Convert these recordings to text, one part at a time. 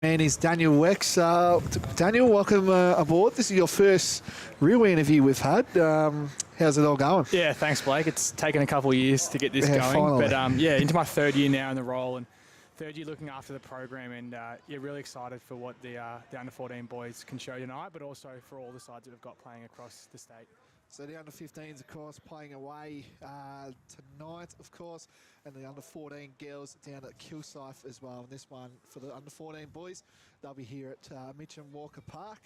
Man, is Daniel Wex. Daniel, welcome aboard. This is your first real interview we've had. How's it all going? Yeah, thanks, Blake. It's taken a couple of years to get this Yeah, going, finally. but into my third year now in the role, and third year looking after the program, and really excited for what the under 14 boys can show tonight, but also for all the sides that we've got playing across the state. So the under-15s, of course, playing away tonight, of course, and the under-14 girls down at Kilsyth as well. And this one for the under-14 boys, they'll be here at Mitcham Walker Park.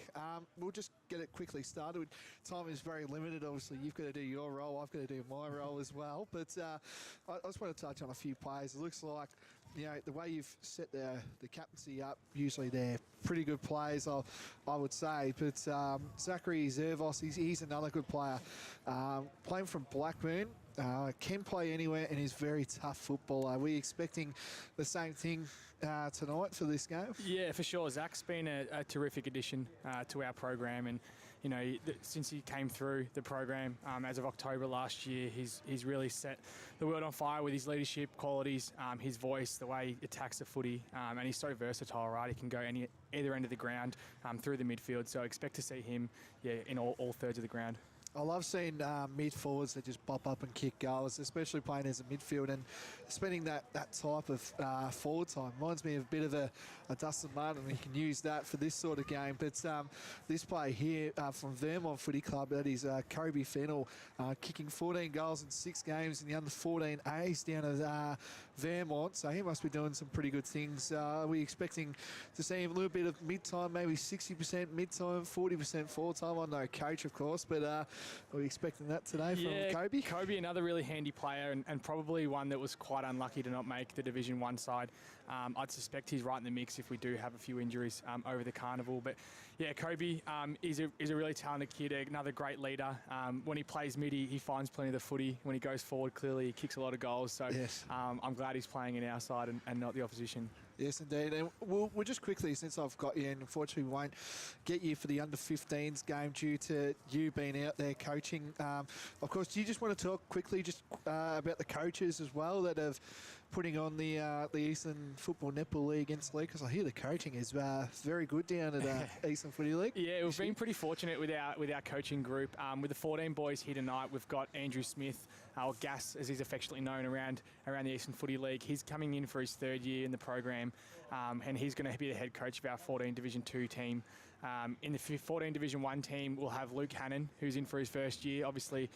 We'll just get it quickly started. Time is very limited. Obviously, you've got to do your role. I've got to do my role as well. But I just want to touch on a few players. It looks like, you know, the way you've set the captaincy up, usually they're pretty good players, I would say. But Zachary Zervos, he's another good player. Playing from Blackburn, can play anywhere and is very tough football. Are we expecting the same thing tonight for this game? Yeah, for sure. Zach's been a terrific addition to our program, and you know, since he came through the program as of October last year, he's really set the world on fire with his leadership qualities, his voice, the way he attacks the footy, and he's so versatile, right? He can go either end of the ground through the midfield, so expect to see him in all thirds of the ground. I love seeing mid forwards that just pop up and kick goals, especially playing as a midfield and spending that type of forward time. Reminds me of a bit of a Dustin Martin. We can use that for this sort of game. But this player here from Vermont Footy Club, that is Kobe Fennell, kicking 14 goals in 6 games in the under-14As down at Vermont. So he must be doing some pretty good things. Are we expecting to see him a little bit of mid-time, maybe 60% mid-time, 40% forward time? I know coach, of course, but are we expecting that today from Kobe? Kobe, another really handy player, and probably one that was quite unlucky to not make the Division 1 side. I'd suspect he's right in the mix if we do have a few injuries over the carnival. But yeah, Kobe is a really talented kid, another great leader. When he plays mid, he finds plenty of the footy. When he goes forward, clearly he kicks a lot of goals. So yes. I'm glad he's playing in our side and not the opposition. Yes, indeed. And we'll just quickly, since I've got you, and unfortunately we won't get you for the under-15s game due to you being out there coaching. Of course, do you just want to talk quickly just about the coaches as well that have putting on the Eastern Football Netball League against League? Because I hear the coaching is very good down at Eastern Footy League. Yeah, we've been pretty fortunate with our coaching group. With the 14 boys here tonight, we've got Andrew Smith, or Gas as he's affectionately known around the Eastern Footy League. He's coming in for his third year in the program, and he's going to be the head coach of our 14 Division 2 team. In the 14 Division 1 team, we'll have Luke Hannon, who's in for his first year. Obviously,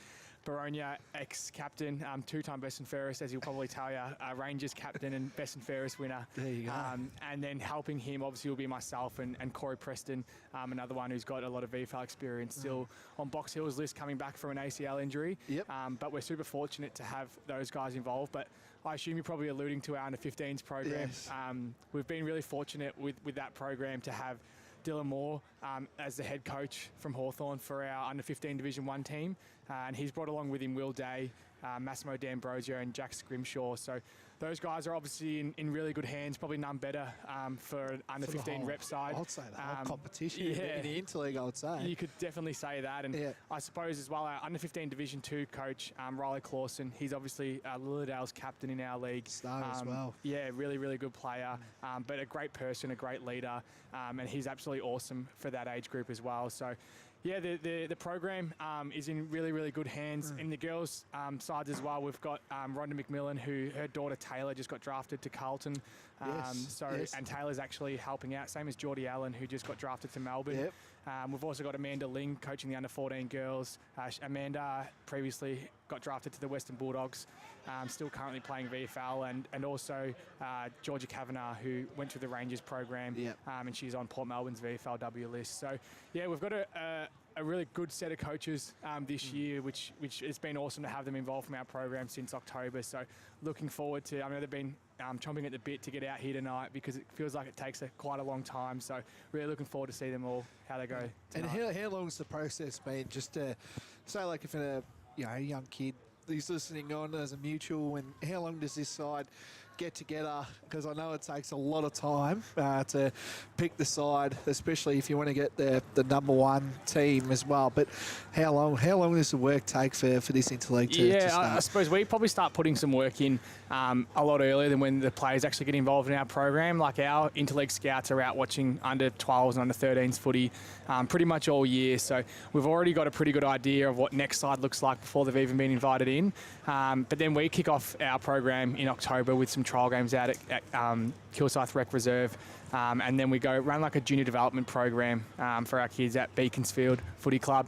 Baronia ex-captain, two-time best and fairest, as he'll probably tell you, Rangers captain and best and fairest winner. There you go. And then helping him, obviously, will be myself and Corey Preston, another one who's got a lot of VFL experience, still on Box Hill's list, coming back from an ACL injury. Yep. But we're super fortunate to have those guys involved. But I assume you're probably alluding to our under-15s program. Yes. We've been really fortunate with that program to have Dylan Moore as the head coach from Hawthorn for our under-15 Division 1 team. And he's brought along with him Will Day, Massimo D'Ambrosio and Jack Scrimshaw. So those guys are obviously in really good hands, probably none better for an under-15 rep side. I'd say the whole competition in the Interleague, I would say. You could definitely say that. And I suppose as well, our under-15 Division 2 coach, Riley Clausen, he's obviously Lillardale's captain in our league. Star as well. Yeah, really, really good player, but a great person, a great leader, and he's absolutely awesome for that age group as well. So yeah, the program is in really, really good hands. In the girls' sides as well, we've got Rhonda McMillan, who her daughter Taylor just got drafted to Carlton. And Taylor's actually helping out, same as Geordie Allen, who just got drafted to Melbourne. Yep. We've also got Amanda Ling coaching the under-14 girls. Amanda previously got drafted to the Western Bulldogs, still currently playing VFL, and also Georgia Kavanagh, who went through the Rangers program, and she's on Port Melbourne's VFLW list. So yeah, we've got a really good set of coaches this year, which has been awesome to have them involved from our program since October. So looking forward to, I know they've been chomping at the bit to get out here tonight because it feels like it takes quite a long time. So really looking forward to see them all, how they go tonight. And how long's the process been? Just to say, like, if a young kid is listening on as a mutual, and how long does this side get together, because I know it takes a lot of time to pick the side, especially if you want to get the number one team as well. But how long does the work take for this interleague to start? I suppose we probably start putting some work in a lot earlier than when the players actually get involved in our program. Like our interleague scouts are out watching under 12s and under 13s footy pretty much all year. So we've already got a pretty good idea of what next side looks like before they've even been invited in. But then we kick off our program in October with some trial games out at Kilsyth Rec Reserve. And then we go run like a junior development program for our kids at Beaconsfield Footy Club.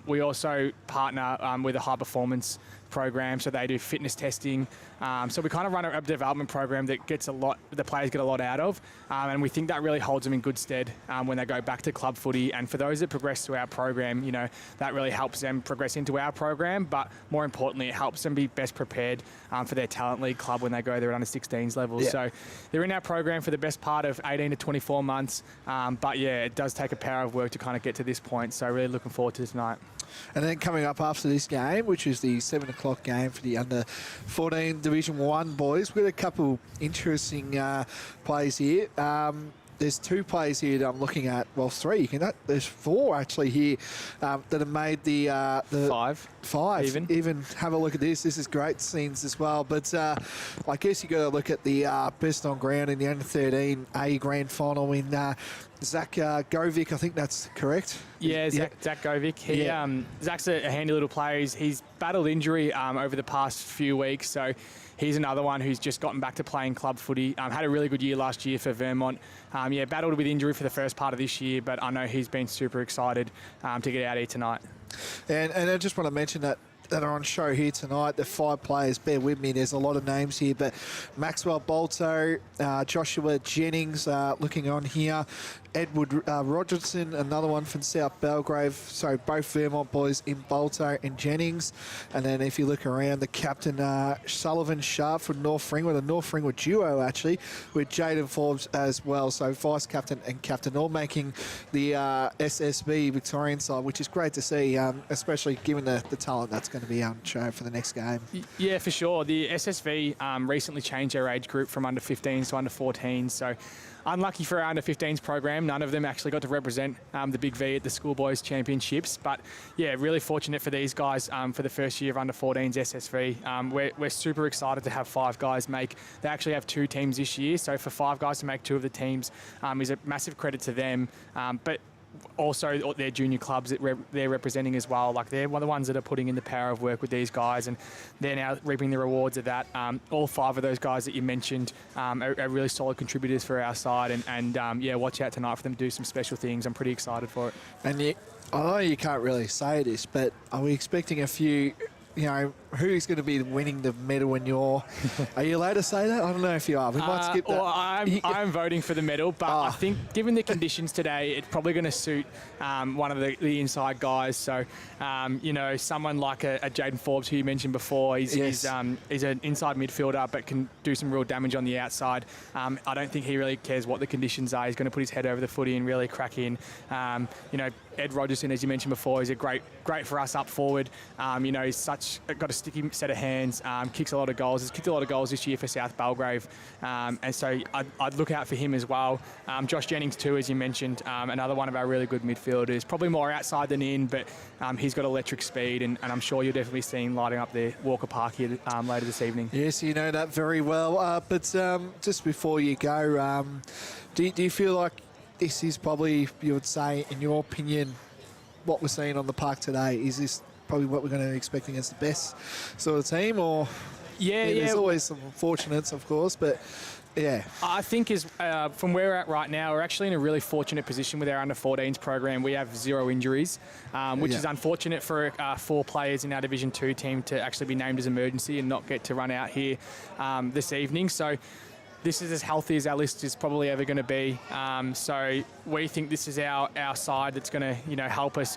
We also partner with a high performance program, so they do fitness testing. So we kind of run a development program that the players get a lot out of, and we think that really holds them in good stead when they go back to club footy. And for those that progress to our program, you know, that really helps them progress into our program, but more importantly, it helps them be best prepared for their talent league club when they go there at under 16s level. Yeah. So they're in our program for the best part of 18 to 24 months, but yeah, it does take a power of work to kind of get to this point. So really looking forward to tonight. And then coming up after this game, which is the 7 o'clock game for the under 14 Division 1 boys, we've got a couple interesting plays here. There's 2 plays here that I'm looking at. Well, 3. There's 4 actually here that have made the 5. Even have a look at this. This is great scenes as well. But I guess you got to look at the best on ground in the under 13 A grand final in Zach Govic. I think that's correct. Yeah, Zach Govic. Zach's a handy little player. He's battled injury over the past few weeks, so he's another one who's just gotten back to playing club footy. Had a really good year last year for Vermont. Battled with injury for the first part of this year, but I know he's been super excited to get out here tonight. And I just want to mention that are on show here tonight. The 5 players, bear with me, there's a lot of names here, but Maxwell Bolto, Joshua Jennings looking on here, Edward Rogerson, another one from South Belgrave. So both Vermont boys in Bolto and Jennings. And then if you look around, the captain Sullivan Sharp from North Ringwood, a North Ringwood duo actually, with Jaden Forbes as well. So vice captain and captain all making the SSB Victorian side, which is great to see, especially given the talent that's going to be on show for the next game. Yeah, for sure. The SSV recently changed their age group from under 15s to under 14s. So unlucky for our under 15s program, none of them actually got to represent the Big V at the Schoolboys Championships. But yeah, really fortunate for these guys for the first year of under 14s SSV. We're super excited to have 5 guys they actually have 2 teams this year. So for 5 guys to make 2 of the teams is a massive credit to them. But also their junior clubs that they're representing as well. Like, they're one of the ones that are putting in the power of work with these guys, and they're now reaping the rewards of that. All 5 of those guys that you mentioned are really solid contributors for our side, and watch out tonight for them to do some special things. I'm pretty excited for it. And I know you can't really say this, but are we expecting a few, who's going to be winning the medal in your... Are you allowed to say that? I don't know if you are. We might skip that. Well, I'm voting for the medal, but I think given the conditions today, it's probably going to suit one of the inside guys. So, someone like a Jaden Forbes, who you mentioned before, he's an inside midfielder but can do some real damage on the outside. I don't think he really cares what the conditions are. He's going to put his head over the footy and really crack in. Ed Rogerson, as you mentioned before, is great for us up forward. He's got a sticky set of hands, kicks a lot of goals. He's kicked a lot of goals this year for South Belgrave, and so I'd look out for him as well. Josh Jennings too, as you mentioned, another one of our really good midfielders, probably more outside than in, but he's got electric speed, and I'm sure you'll definitely see him lighting up the Walker Park here later this evening. Yes, you know that very well. But just before you go, do you feel like this is probably, you would say, in your opinion, what we're seeing on the park today? Is this probably what we're going to expect against the best sort of team? Or there's always some fortunates, of course, but yeah. I think from where we're at right now, we're actually in a really fortunate position with our under-14s program. We have 0 injuries, which is unfortunate for 4 players in our Division 2 team to actually be named as emergency and not get to run out here this evening. So this is as healthy as our list is probably ever going to be. So we think this is our side that's going to help us.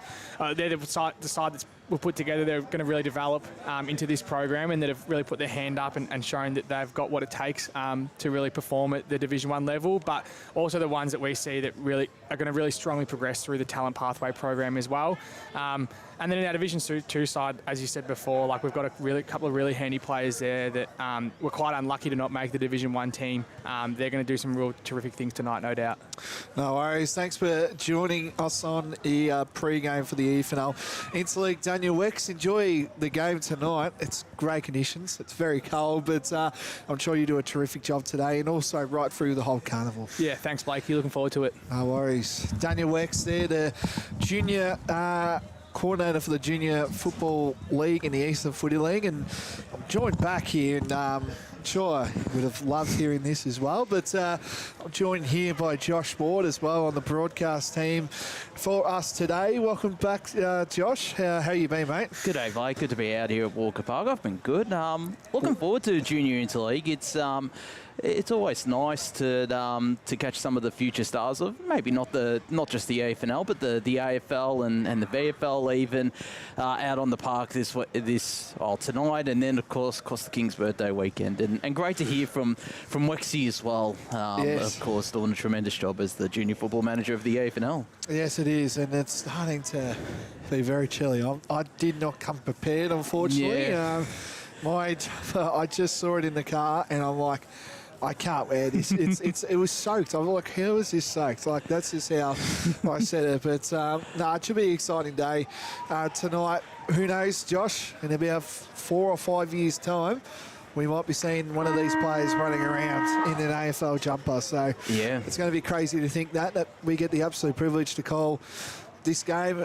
They're the side that's were put together, they're going to really develop into this program, and that have really put their hand up and shown that they've got what it takes to really perform at the Division 1 level, but also the ones that we see that really are going to really strongly progress through the talent pathway program as well. And then in our Division 2 side, as you said before, like we've got a couple of really handy players there that were quite unlucky to not make the Division 1 team. They're going to do some real terrific things tonight, no doubt. No worries. Thanks for joining us on the pre-game for the EFNL Interleague. Daniel Wex, enjoy the game tonight. It's great conditions. It's very cold, but I'm sure you do a terrific job today, and also right through the whole carnival. Yeah, thanks, Blakey. Looking forward to it. No worries. Daniel Wex there, the junior coordinator for the Junior Football League in the Eastern Footy League, and I'm joined back here, and I'm sure you would have loved hearing this as well, but I'm joined here by Josh Ward as well on the broadcast team for us today. Welcome back, Josh. How you been, mate? Good day, mate. Good to be out here at Walker Park. I've been good. Looking forward to Junior Interleague. It's always nice to catch some of the future stars of maybe not just the EFNL, but the AFL and the VFL even out on the park tonight, and then of course the King's birthday weekend, and great to hear from Wexy as well. Yes. Of course, doing a tremendous job as the junior football manager of the EFNL. Yes, it is, and it's starting to be very chilly. I did not come prepared, unfortunately. Yeah. I just saw it in the car, and I'm like, I can't wear this. It was soaked. I'm like, how is this soaked? Like, that's just how I said it. But no, it should be an exciting day tonight. Who knows, Josh? In about 4 or 5 years' time, we might be seeing one of these players running around in an AFL jumper. So yeah, it's going to be crazy to think that we get the absolute privilege to call this game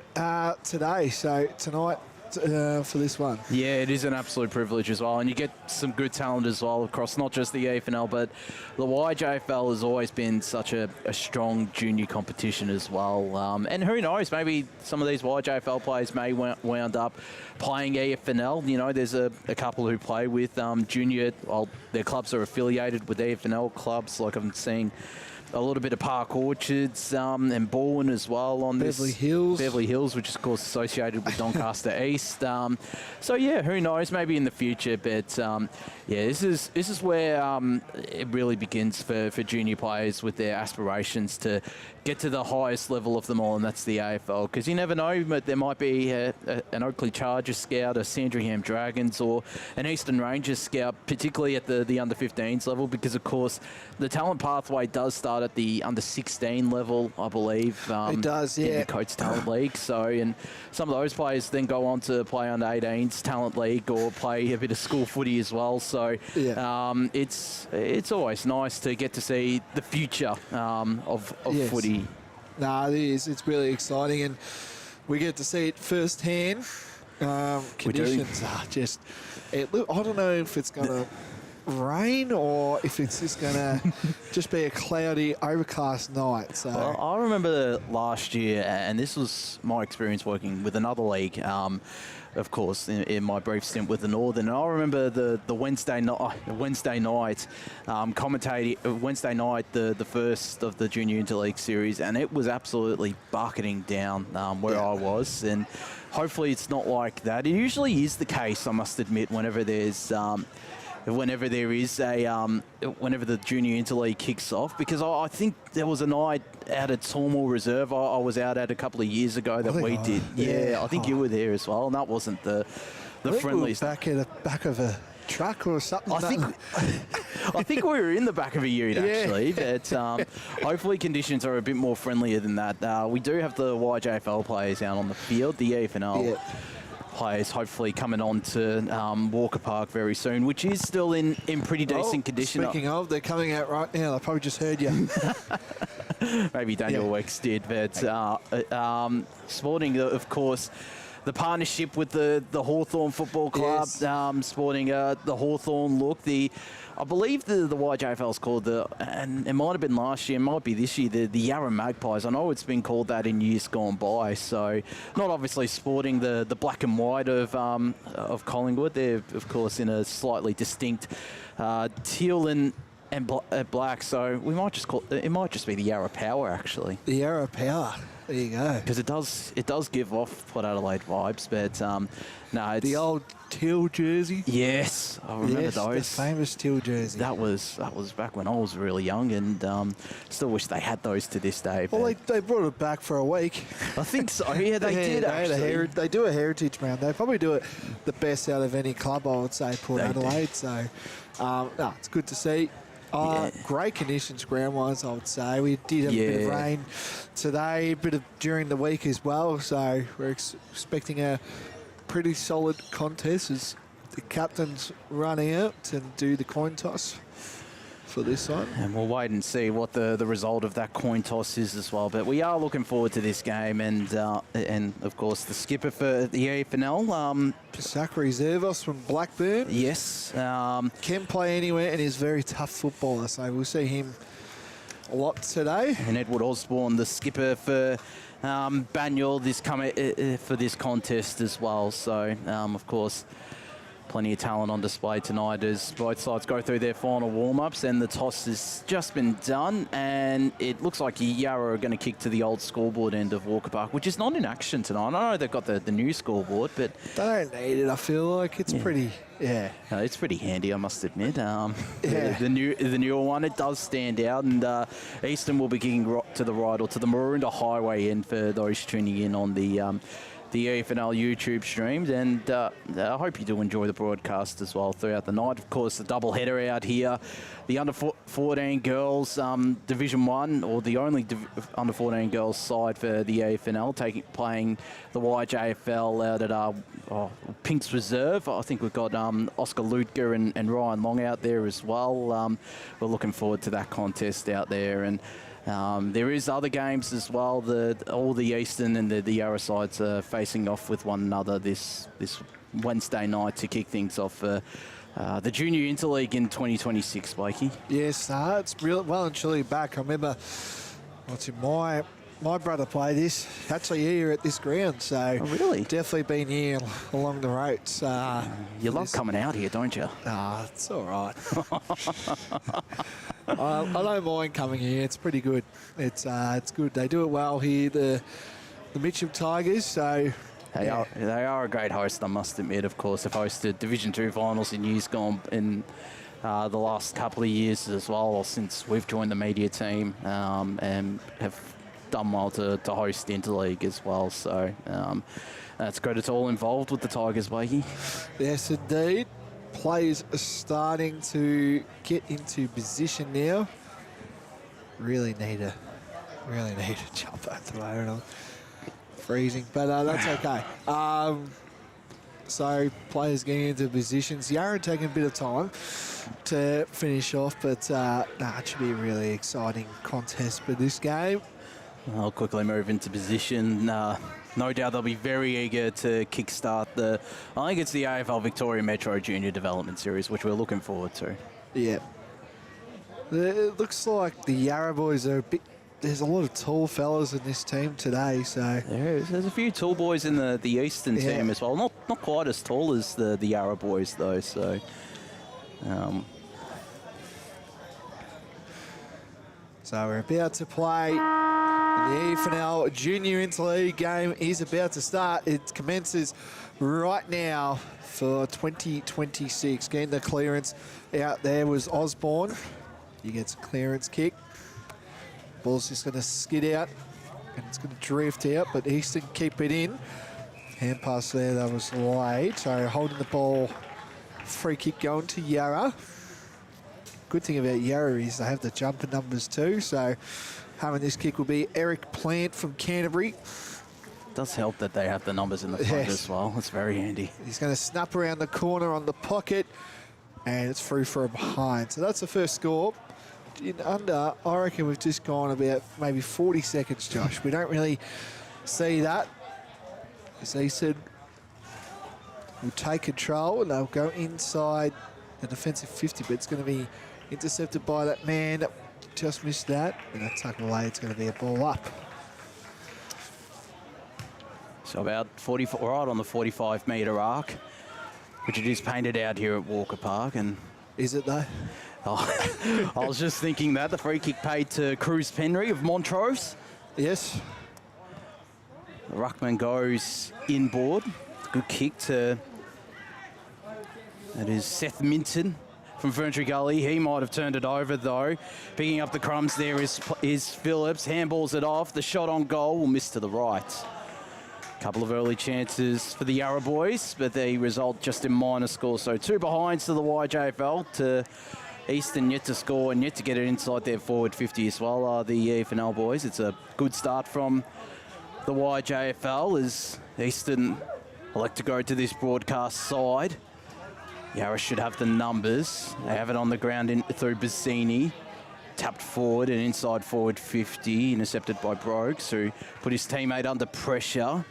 today. So tonight. For this one. Yeah, it is an absolute privilege as well, and you get some good talent as well across not just the EFNL, but the YJFL has always been such a strong junior competition as well. And who knows, maybe some of these YJFL players may wound up playing EFNL. You know, there's a couple who play with junior, well, their clubs are affiliated with EFNL clubs, like I'm seeing a little bit of Park Orchards and Bourne as well on Beverly Hills, which is of course associated with Doncaster East. So yeah, who knows? Maybe in the future, but yeah, this is where it really begins for junior players with their aspirations to get to the highest level of them all, and that's the AFL. Because you never know, but there might be an Oakley Chargers scout, a Sandringham Dragons, or an Eastern Rangers scout, particularly at the under-15s level, because of course the talent pathway does start at the under-16 level, I believe. It does, yeah. In the Coates Talent League. So, and some of those players then go on to play under 18s Talent League or play a bit of school footy as well. So yeah. It's always nice to get to see the future of yes. Footy. No, it is. It's really exciting, and we get to see it firsthand. Conditions are just... I don't know if it's going to rain or if it's just going to just be a cloudy, overcast night. So well, I remember last year, and this was my experience working with another league, of course, in my brief stint with the Northern. And I remember the Wednesday night commentating Wednesday night, the first of the Junior Interleague series, and it was absolutely bucketing down where I was. And hopefully it's not like that. It usually is the case, I must admit, whenever there's whenever the Junior Interleague kicks off, because I think there was a night out at Sawmill Reserve I was out at a couple of years ago that we did. Yeah, I think you were there as well, and that wasn't the friendliest. We were back at the back of a truck or something. I think we were in the back of a ute actually, but hopefully conditions are a bit more friendlier than that. We do have the YJFL players out on the field, the EFNL players hopefully coming on to Walker Park very soon, which is still in pretty decent condition. Speaking of, they're coming out right now. They probably just heard you. Maybe Daniel Wex did, but sporting, of course, the partnership with the Hawthorn Football Club, sporting the Hawthorn look. I believe the YJFL is called and it might have been last year, it might be this year, the Yarra Magpies. I know it's been called that in years gone by. So not obviously sporting the black and white of Collingwood. They're of course in a slightly distinct teal and black. So we might just it might just be the Yarra Power actually. The Yarra Power. There you go. Because it does give off Port Adelaide vibes, but no, it's The old teal jersey. yes, I remember those. The famous teal jersey. That was back when I was really young, and still wish they had those to this day. Well, but they brought it back for a week. I think so. Yeah, they did. Actually, They do a heritage round. They probably do it the best out of any club, I would say, Port They do. Adelaide. So, no, it's good to see. Yeah. Great conditions ground-wise, I would say. We did have a bit of Yeah. rain today, a bit of during the week as well. So we're expecting a pretty solid contest as the captains run out and do the coin toss for this one. and we'll wait and see what the result of that coin toss is as well. But we are looking forward to this game, and of course the skipper for the EFNL. Zachary Zervos from Blackburn. Yes. Can play anywhere and is a very tough footballer, so we'll see him a lot today. And Edward Osborne, the skipper for Banyule, for this contest as well. So, of course, plenty of talent on display tonight as both sides go through their final warm-ups, and the toss has just been done, and it looks like Yarra are going to kick to the old scoreboard end of Walker Park, which is not in action tonight. I know they've got the new scoreboard, but They don't need it, I feel like. It's pretty, it's pretty handy, I must admit. Yeah. The newer one, it does stand out, and Easton will be kicking to the right or to the Maroondah Highway end for those tuning in on the EFNL YouTube streams, and I hope you do enjoy the broadcast as well throughout the night. Of course, the double header out here, the under-14 girls Division 1, or the only under-14 girls side for the EFNL, playing the YJFL out at Pink's Reserve. I think we've got Oscar Lutger and Ryan Long out there as well. We're looking forward to that contest out there, and there is other games as well. All the Eastern and the Yarra sides are facing off with one another this Wednesday night to kick things off for the Junior Interleague in 2026, Blakey. Yes, it's real well and truly back. I remember watching my brother play this, actually here at this ground, so really? definitely been here along the roads. You love coming out here, don't you? It's all right. I don't mind coming here. It's pretty good. It's good. They do it well here, the Mitcham Tigers. So They are a great host, I must admit. Of course, they've hosted Division 2 finals in years gone in the last couple of years as well, since we've joined the media team, and have done well to host Interleague as well. So that's credit to all involved with the Tigers, Blakey. yes, indeed. Players are starting to get into position now. Really need a jump at the moment. I'm freezing, but that's okay. So players getting into positions. Yarra taking a bit of time to finish off, but it should be a really exciting contest for this game. I'll quickly move into position. No doubt they'll be very eager to kickstart I think it's the AFL Victoria Metro Junior Development Series, which we're looking forward to. Yeah. It looks like the Yarra boys are a bit... There's a lot of tall fellas in this team today, so... There's a few tall boys in the Eastern team as well. Not quite as tall as the Yarra boys, though, so... So we're about to play. The EFNL Junior Interleague game is about to start. It commences right now for 2026. Getting the clearance out there was Osborne. He gets a clearance kick. Ball's just going to skid out and it's going to drift out, but Easton keep it in. Hand pass there, that was late. So holding the ball, free kick going to Yarra. Good thing about Yarra is they have the jumper numbers too, so having this kick will be Eric Plant from Canterbury. Does help that they have the numbers in the front as well. It's very handy. He's going to snap around the corner on the pocket, and it's through from behind. So that's the first score. In under, I reckon we've just gone about maybe 40 seconds, Josh. We don't really see that. As he said, we'll take control, and they'll go inside the defensive 50, but it's going to be intercepted by that man that just missed that, and that's tucked away. It's going to be a ball up. So about 44, right on the 45-metre arc, which it is painted out here at Walker Park. And is it though? I was just thinking that the free kick paid to Cruz Penry of Montrose. Yes. The ruckman goes inboard. Good kick to... That is Seth Minton from Ferntree Gully. He might have turned it over, though. Picking up the crumbs there is Phillips. Handballs it off. The shot on goal will miss to the right. Couple of early chances for the Yarra boys, but the result just in minor score. So 2 behinds to the YJFL, to Easton yet to score and yet to get it inside their forward 50 as well are the EFNL boys. It's a good start from the YJFL as Easton elect to go to this broadcast side. Yarra should have the numbers. They have it on the ground through Bassini. Tapped forward and inside forward 50, intercepted by Brogues, who put his teammate under pressure.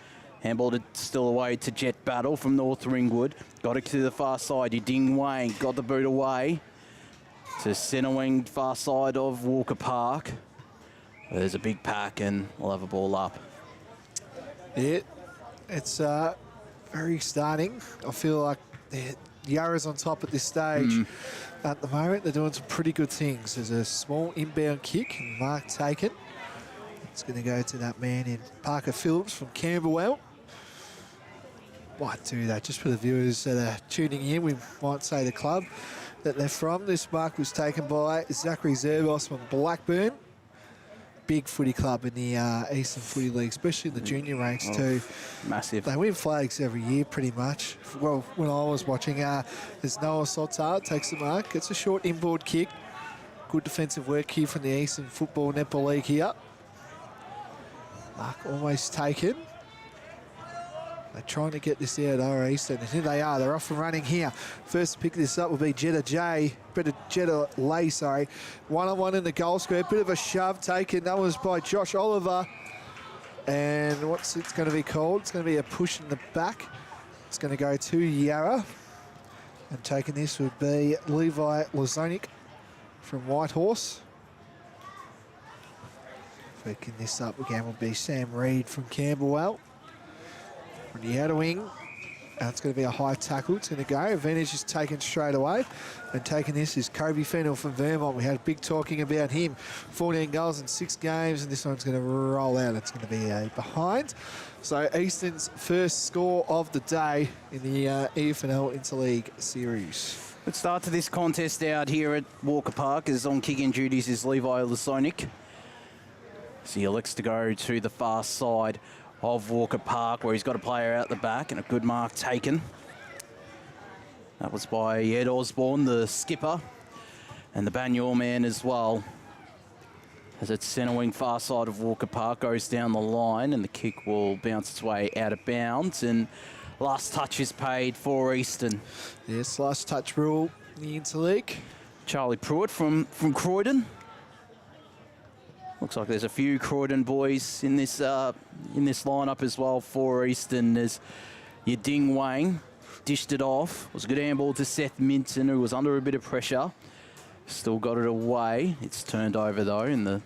Handballed it still away to Jet Battle from North Ringwood. Got it to the far side. Ding Wang got the boot away to centre wing far side of Walker Park. There's a big pack and we'll have a ball up. Yeah, it's very starting. I feel like Yarra's on top at this stage. At the moment, they're doing some pretty good things. There's a small inbound kick, and mark taken. It's going to go to that man in Parker Phillips from Camberwell. Might do that just for the viewers that are tuning in. We might say the club that they're from. This mark was taken by Zachary Zerbos from Blackburn. Big footy club in the Eastern Footy League, especially in the junior ranks too. Massive. They win flags every year pretty much. Well, when I was watching, there's Noah Sotar, takes the mark. It's a short inboard kick. Good defensive work here from the Eastern Football Netball League here. Mark almost taken. They're trying to get this out of Eastern, and here they are. They're off and running here. First to pick this up will be Jetta Lay, sorry. One-on-one in the goal square. Bit of a shove taken. That was by Josh Oliver. And what's it's going to be called? It's going to be a push in the back. It's going to go to Yarra. And taking this would be Levi Lazonik from Whitehorse. Picking this up again will be Sam Reid from Camberwell. On the outer wing, and it's going to be a high tackle. It's going to go. Advantage is taken straight away. And taking this is Kobe Fennell from Vermont. We had a big talking about him. 14 goals in 6 games, and this one's going to roll out. It's going to be a behind. So Easton's first score of the day in the EFNL Interleague Series. Good start to this contest out here at Walker Park, as on kicking duties is Levi Lasonic. So he elects to go to the far side of Walker Park, where he's got a player out the back, and a good mark taken. That was by Ed Osborne, the skipper, and the Banyule man as well. As it's centre wing far side of Walker Park, goes down the line, and the kick will bounce its way out of bounds, and last touch is paid for Easton. Yes, last touch rule in the Interleague. Charlie Pruitt from Croydon. Looks like there's a few Croydon boys in this lineup as well for Easton. As Ding Wang dished it off. It was a good handball to Seth Minton, who was under a bit of pressure. Still got it away. It's turned over though, and the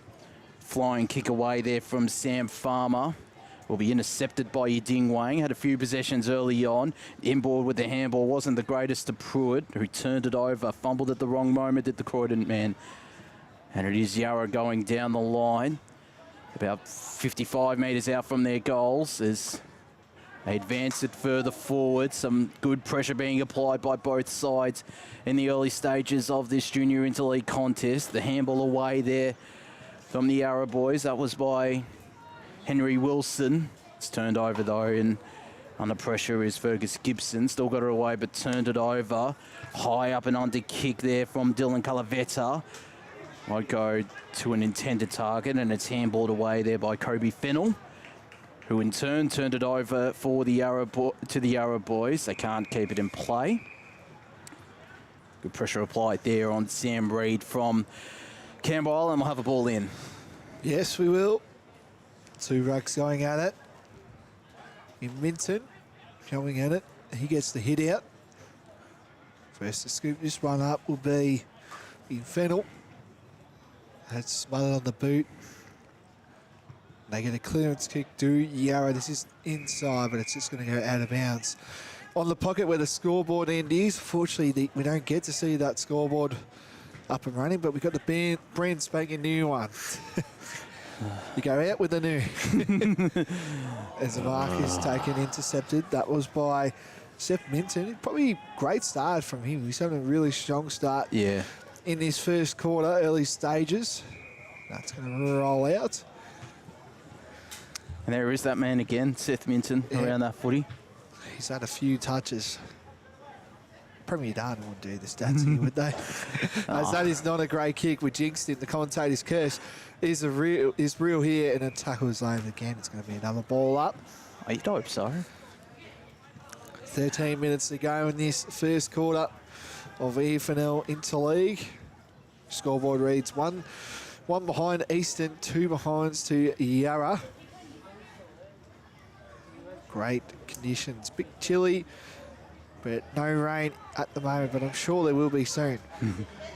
flying kick away there from Sam Farmer will be intercepted by Ding Wang. Had a few possessions early on. Inboard with the handball wasn't the greatest to Pruitt, who turned it over, fumbled at the wrong moment, did the Croydon man. And it is Yarra going down the line, about 55 metres out from their goals as they advance it further forward. Some good pressure being applied by both sides in the early stages of this junior interleague contest. The handball away there from the Yarra boys. That was by Henry Wilson. It's turned over though, and under pressure is Fergus Gibson. Still got it away, but turned it over. High up and under kick there from Dylan Calavetta. Might go to an intended target, and it's handballed away there by Kobe Fennell, who in turn turned it over for the Yarra boys. They can't keep it in play. Good pressure applied there on Sam Reid from Campbell, and we'll have a ball in. Yes, we will. 2 rucks going at it. In Minton going at it. He gets the hit out. First to scoop this one up will be in Fennell. That's smothered on the boot. They get a clearance kick to Yarra. This is inside, but it's just going to go out of bounds. On the pocket where the scoreboard end is, fortunately we don't get to see that scoreboard up and running, but we've got the brand spanking new one. You go out with the new. as the mark is taken, intercepted. That was by Seth Minton. Probably great start from him. He's having a really strong start Yeah. in this first quarter, early stages. That's going to roll out. And there is that man again, Seth Minton, around that footy. He's had a few touches. Premier Darden wouldn't do the stats here, would they? As that is not a great kick. We jinxed it. The commentator's curse is real here, and a tackle is aimed again. It's going to be another ball up. You'd hope so. 13 minutes to go in this first quarter of EFNL Interleague. Scoreboard reads one behind Eastern, 2 behinds to Yarra. Great conditions. Bit chilly, but no rain at the moment, but I'm sure there will be soon.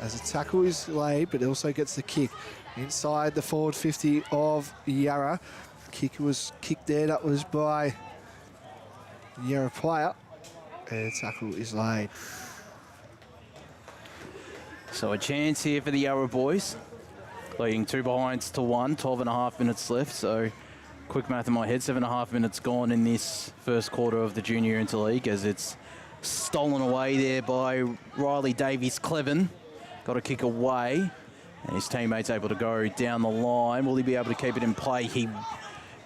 As a tackle is laid, but it also gets the kick. Inside the forward 50 of Yarra. Kick was kicked there. That was by the Yarra player. And the tackle is laid. So a chance here for the Yarra boys. Leading 2 behinds to 1, 12.5 minutes left. So quick math in my head, 7.5 minutes gone in this first quarter of the Junior Interleague as it's stolen away there by Riley Davies-Cleven. Got a kick away, and his teammate's able to go down the line. Will he be able to keep it in play?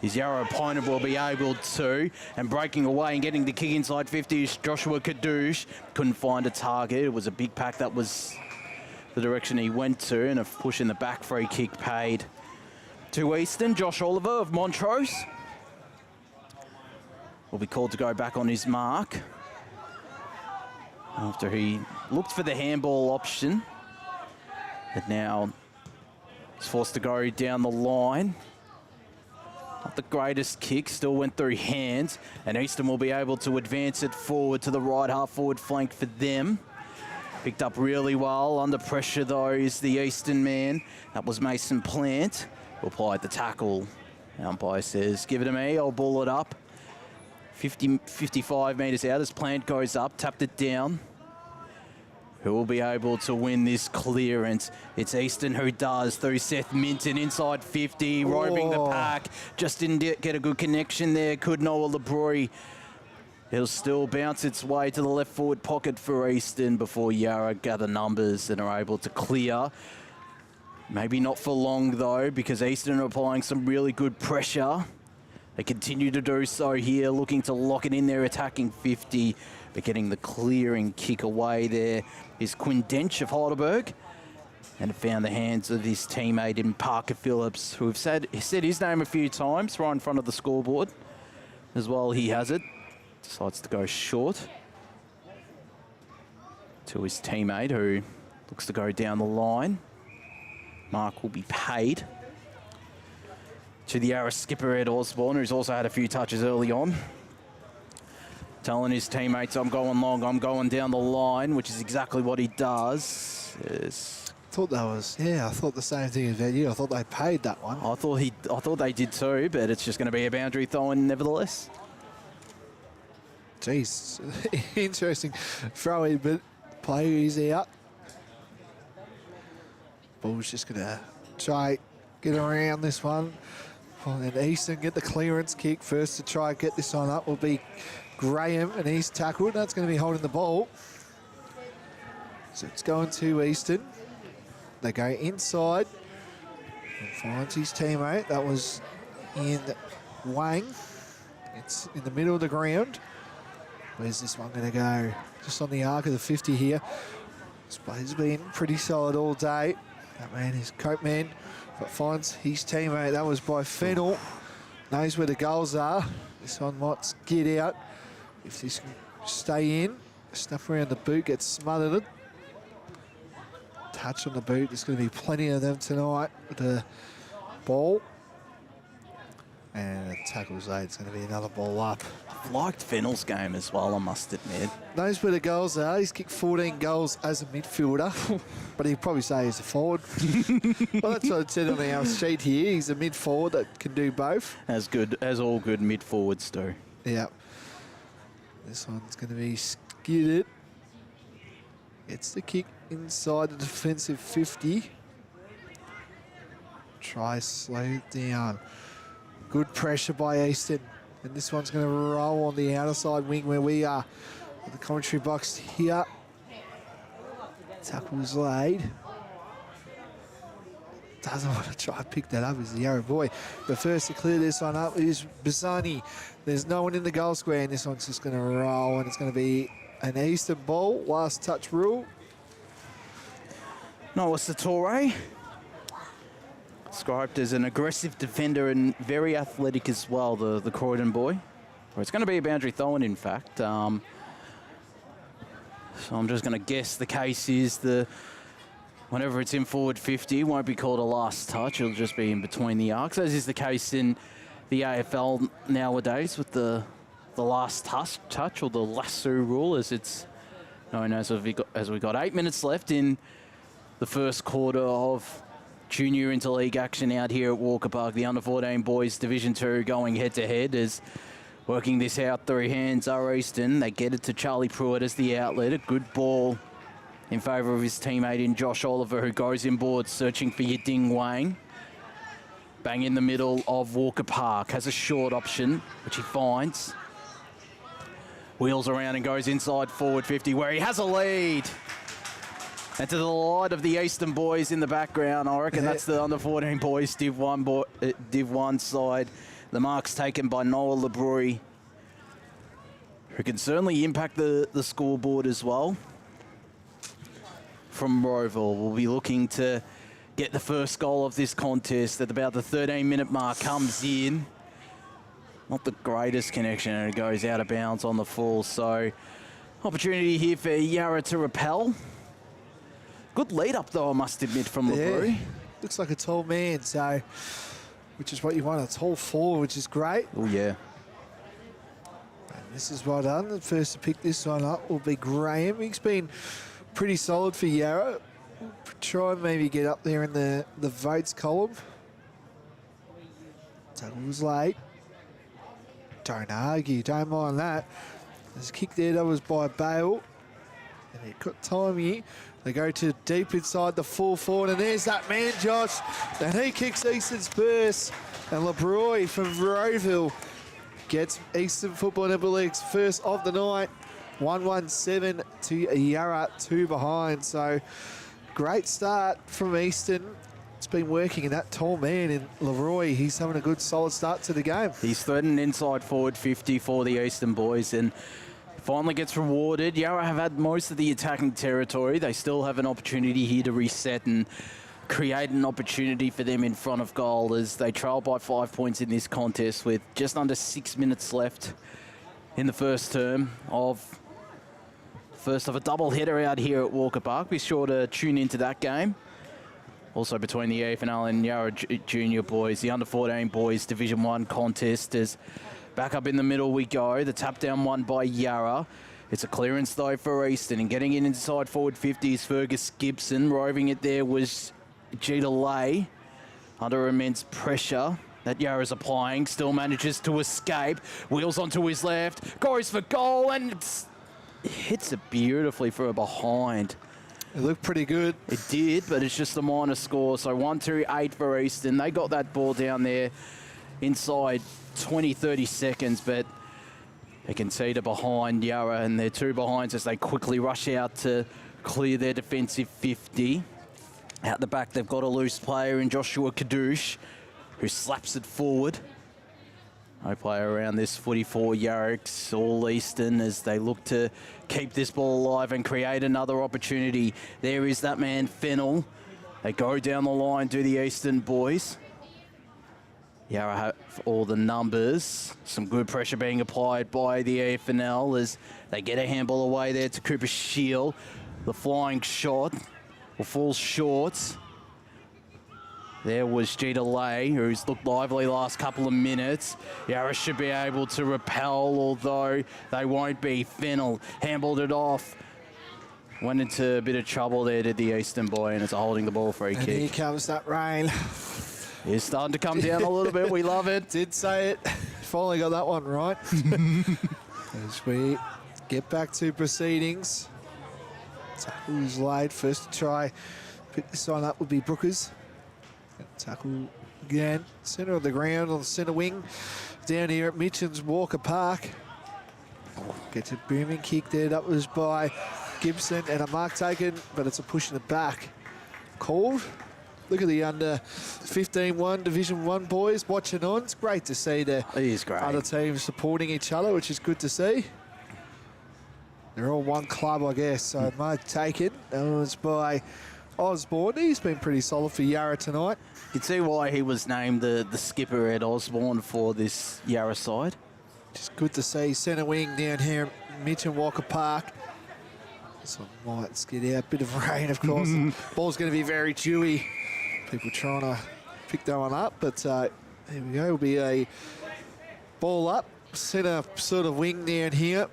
His Yarra opponent will be able to. And breaking away and getting the kick inside 50 is Joshua Kadoosh. Couldn't find a target. It was a big pack. That was the direction he went to, and a push in the back, free kick paid to Eastern. Josh Oliver of Montrose will be called to go back on his mark after he looked for the handball option. And now he's forced to go down the line. Not the greatest kick, still went through hands, and Eastern will be able to advance it forward to the right half forward flank for them. Picked up really well. Under pressure, though, is the Eastern man. That was Mason Plant, who applied the tackle. The umpire says, give it to me, I'll ball it up. 55 metres out as Plant goes up, tapped it down. Who will be able to win this clearance? It's Eastern who does, through Seth Minton, inside 50, roving the pack. Just didn't get a good connection there. Could Noah LeBroy. It'll still bounce its way to the left forward pocket for Eastern before Yarra gather numbers and are able to clear. Maybe not for long, though, because Eastern are applying some really good pressure. They continue to do so here, looking to lock it in there, attacking 50, but getting the clearing kick away there is Quinn Dench of Heidelberg. And it found the hands of his teammate in Parker Phillips, who have said his name a few times right in front of the scoreboard. As well, he has it. Decides to go short to his teammate, who looks to go down the line. Mark will be paid to the Yarra skipper, Ed Osborne, who's also had a few touches early on. Telling his teammates, I'm going long, I'm going down the line, which is exactly what he does. Yes. I thought I thought the same thing as you. I thought they paid that one. I thought they did too, but it's just going to be a boundary throw-in nevertheless. Jeez, interesting throw-in, but player is out. Bull's just going to try get around this one. And Eastern get the clearance kick. First to try get this one up will be Graham, and he's tackled. That's going to be holding the ball. So it's going to Eastern. They go inside and finds his teammate. That was in Wang. It's in the middle of the ground. Where's this one going to go? Just on the arc of the 50 here. This play's been pretty solid all day. That man is Cope Man, but finds his teammate. That was by Fennell. Knows where the goals are. This one might get out. If this can stay in, stuff around the boot gets smothered. Touch on the boot. There's going to be plenty of them tonight with the ball. And a tackle's laid. It's going to be another ball up. I've liked Fennell's game as well, I must admit. Knows where the goals are. He's kicked 14 goals as a midfielder, but he'd probably say he's a forward. Well, that's what it said on our sheet here. He's a mid-forward that can do both. As all good mid-forwards do. Yeah. This one's going to be skidded. Gets the kick inside the defensive 50. Try slow it down. Good pressure by Easton. And this one's going to roll on the outer side wing where we are. The commentary box here. Tackle's laid. Doesn't want to try and pick that up is the Yarra boy. But first to clear this one up is Bassani. There's no one in the goal square, and this one's just going to roll, and it's going to be an Eastern ball. Last touch rule. Noah Satori, described as an aggressive defender and very athletic as well, the Croydon boy. Or it's going to be a boundary throw-in, in fact. So I'm just going to guess the case is whenever it's in forward 50, it won't be called a last touch. It'll just be in between the arcs, as is the case in the AFL nowadays with the last touch or the lasso rule, as it's known as we got 8 minutes left in the first quarter of junior interleague action out here at Walker Park. The under-14 boys Division 2 going head-to-head as working this out through hands are Easton. They get it to Charlie Pruitt as the outlet. A good ball in favour of his teammate in Josh Oliver, who goes inboard searching for your Ding Wang. Bang in the middle of Walker Park. Has a short option, which he finds. Wheels around and goes inside forward 50, where he has a lead. And to the light of the Eastern boys in the background, I reckon that's the under-14 boys Div 1 side. The mark's taken by Noah LeBroy, who can certainly impact the scoreboard as well. From Roeville, we'll be looking to get the first goal of this contest at about the 13-minute mark. Comes in. Not the greatest connection, and it goes out of bounds on the full. So, opportunity here for Yarra to repel. Good lead up, though, I must admit, from LeBroy. Looks like a tall man, so which is what you want, a tall forward, which is great. Oh, yeah. And this is well done. The first to pick this one up will be Graham. He's been pretty solid for Yarra. Try and maybe get up there in the votes column. Tackle was late. Don't argue, don't mind that. There's a kick there that was by Bale. And it got time here. They go to deep inside the full forward, and there's that man, Josh. And he kicks Easton's first. And LeBroy from Roeville gets Eastern Football Netball League's first of the night. 1-1-7 to Yarra, 2 behind. So great start from Eastern. It's been working, and that tall man in Leroy, he's having a good solid start to the game. He's threatened inside forward 50 for the Eastern boys, and finally gets rewarded. Yarra have had most of the attacking territory. They still have an opportunity here to reset and create an opportunity for them in front of goal as they trail by 5 points in this contest with just under 6 minutes left in the first term of a double header out here at Walker Park. Be sure to tune into that game. Also between the EFNL and Yarra Junior boys, the under-14 boys Division 1 contest is back up in the middle we go. The tap down one by Yarra. It's a clearance though for Easton, and getting in inside forward 50 is Fergus Gibson. Roving it there was Gita Lay. Under immense pressure that Yarra's applying, still manages to escape. Wheels onto his left, goes for goal, and hits it beautifully for a behind. It looked pretty good. It did, but it's just a minor score. So 1-2-8 for Eastern. They got that ball down there inside 20-30 seconds, but they concede a behind Yarra, and they're 2 behinds as they quickly rush out to clear their defensive 50. Out the back, they've got a loose player in Joshua Kadoosh, who slaps it forward. No play around this footy for Yarricks, all Eastern, as they look to keep this ball alive and create another opportunity. There is that man, Fennell. They go down the line, do the Eastern boys. Yarra have all the numbers. Some good pressure being applied by the EFNL as they get a handball away there to Cooper Shield. The flying shot will fall short. There was Gita Lay, who's looked lively last couple of minutes. Yarra should be able to repel, although they won't be. Fennell handballed it off. Went into a bit of trouble there, did the Eastern boy, and it's a holding the ball free kick. Here comes that rain. It's starting to come down a little bit. We love it. Did say it. Finally got that one right. As we get back to proceedings. Tackle's laid. First to try pick this one up would be Brookers. Tackle again. Centre of the ground on the centre wing. down here at Mitchell's Walker Park. Gets a booming kick there. That was by Gibson, and a mark taken, but it's a push in the back. Called. Look at the under 15-1 Division 1 boys watching on. It's great to see the other teams supporting each other, which is good to see. They're all one club, I guess. So mark taken. That was by Osborne. He's been pretty solid for Yarra tonight. You can see why he was named the skipper at Osborne for this Yarra side. Just good to see. Centre wing down here at Mitchell Walker Park. This one might skid out. Bit of rain, of course. Ball's going to be very dewy. People trying to pick that one up, but here we go. It'll be a ball up. Centre sort of wing down here.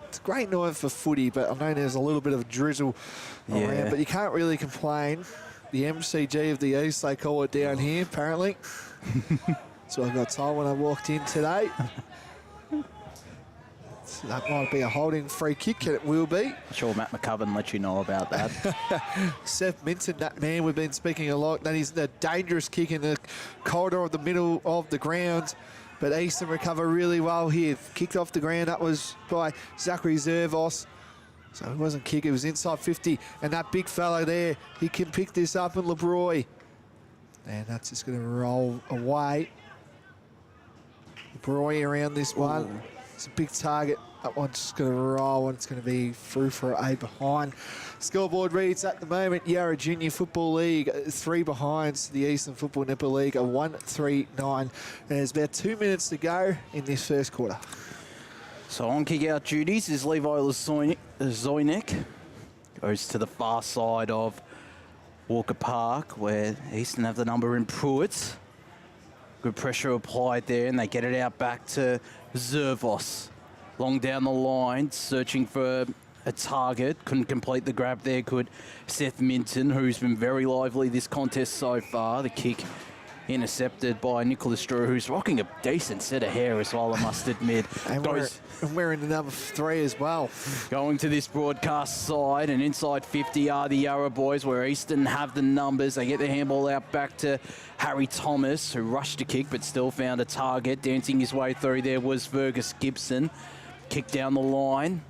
It's a great night for footy, but I know there's a little bit of drizzle around, but you can't really complain. The MCG of the East, they call it down here, apparently. So I got told when I walked in today. So that might be a holding free kick, and it will be. I'm sure Matt McCubbin let you know about that. Seth Minton, that man we've been speaking a lot, that is the dangerous kick in the corridor of the middle of the ground. But Easton recover really well here. Kicked off the ground, that was by Zachary Zervos. So it wasn't kick, it was inside 50. And that big fellow there, he can pick this up in LeBroy. And that's just going to roll away. LeBroy around this one. Ooh. It's a big target. That one's just going to roll, and it's going to be through for a behind. Scoreboard reads at the moment, Yarra Junior Football League, 3 behinds. The Eastern Football Netball League, a 1-3-9. And there's about 2 minutes to go in this first quarter. So on kick-out duties is Levi Zoynek. Goes to the far side of Walker Park, where Eastern have the number in Pruitt. Good pressure applied there, and they get it out back to Zervos. Long down the line, searching for a target. Couldn't complete the grab there, could Seth Minton, who's been very lively this contest so far. The kick intercepted by Nicholas Drew, who's rocking a decent set of hair as well, I must admit. And wearing the number 3 as well. Going to this broadcast side, and inside 50 are the Yarra boys, where Eastern have the numbers. They get the handball out back to Harry Thomas, who rushed to kick but still found a target. Dancing his way through there was Fergus Gibson. Kick down the line.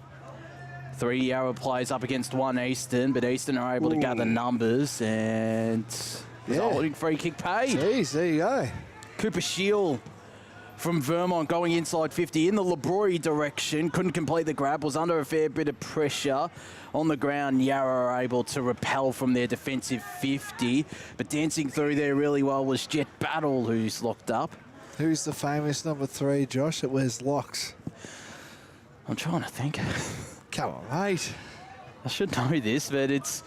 3 Yarra players up against 1 Eastern, but Eastern are able to gather numbers, and holding free kick paid. Jeez, there you go. Cooper Shield from Vermont going inside 50 in the LeBroy direction. Couldn't complete the grab, was under a fair bit of pressure. On the ground, Yarra are able to repel from their defensive 50, but dancing through there really well was Jet Battle, who's locked up. Who's the famous number 3, Josh, that wears locks? I'm trying to think. Come on, mate. I should know this, but it's...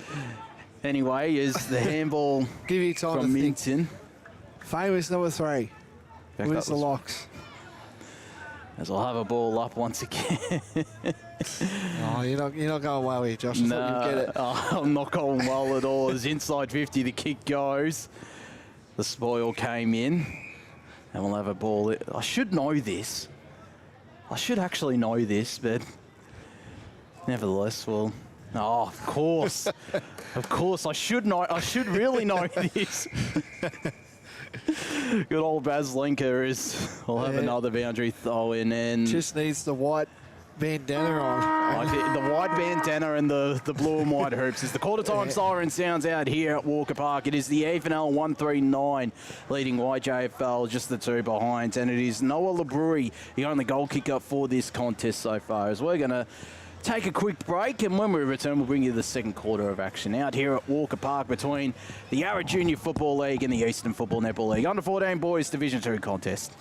Anyway, is the handball Give you time from to Minton. Think. Famous number 3. Where's the locks? As I'll have a ball up once again. Oh, you're not going well here, Josh. I thought you'd get it. I'm not going well at all. As inside 50, the kick goes. The spoil came in. And we'll have a ball. I should know this. I should actually know this, but nevertheless, well... Oh, of course. Of course, I should know. I should really know this. Good old Baz Linker is... We'll have another boundary throw in, and... Just needs the white bandana on. The white bandana and the blue and white hoops. As the quarter time siren sounds out here at Walker Park, it is the AFNL 139 leading YJFL, just the 2 behind, and it is Noah LeBruy, the only goal kicker for this contest so far. As we're going to take a quick break, and when we return, we'll bring you the second quarter of action out here at Walker Park between the Yarra Junior Football League and the Eastern Football Netball League. Under 14 boys Division 2 contest.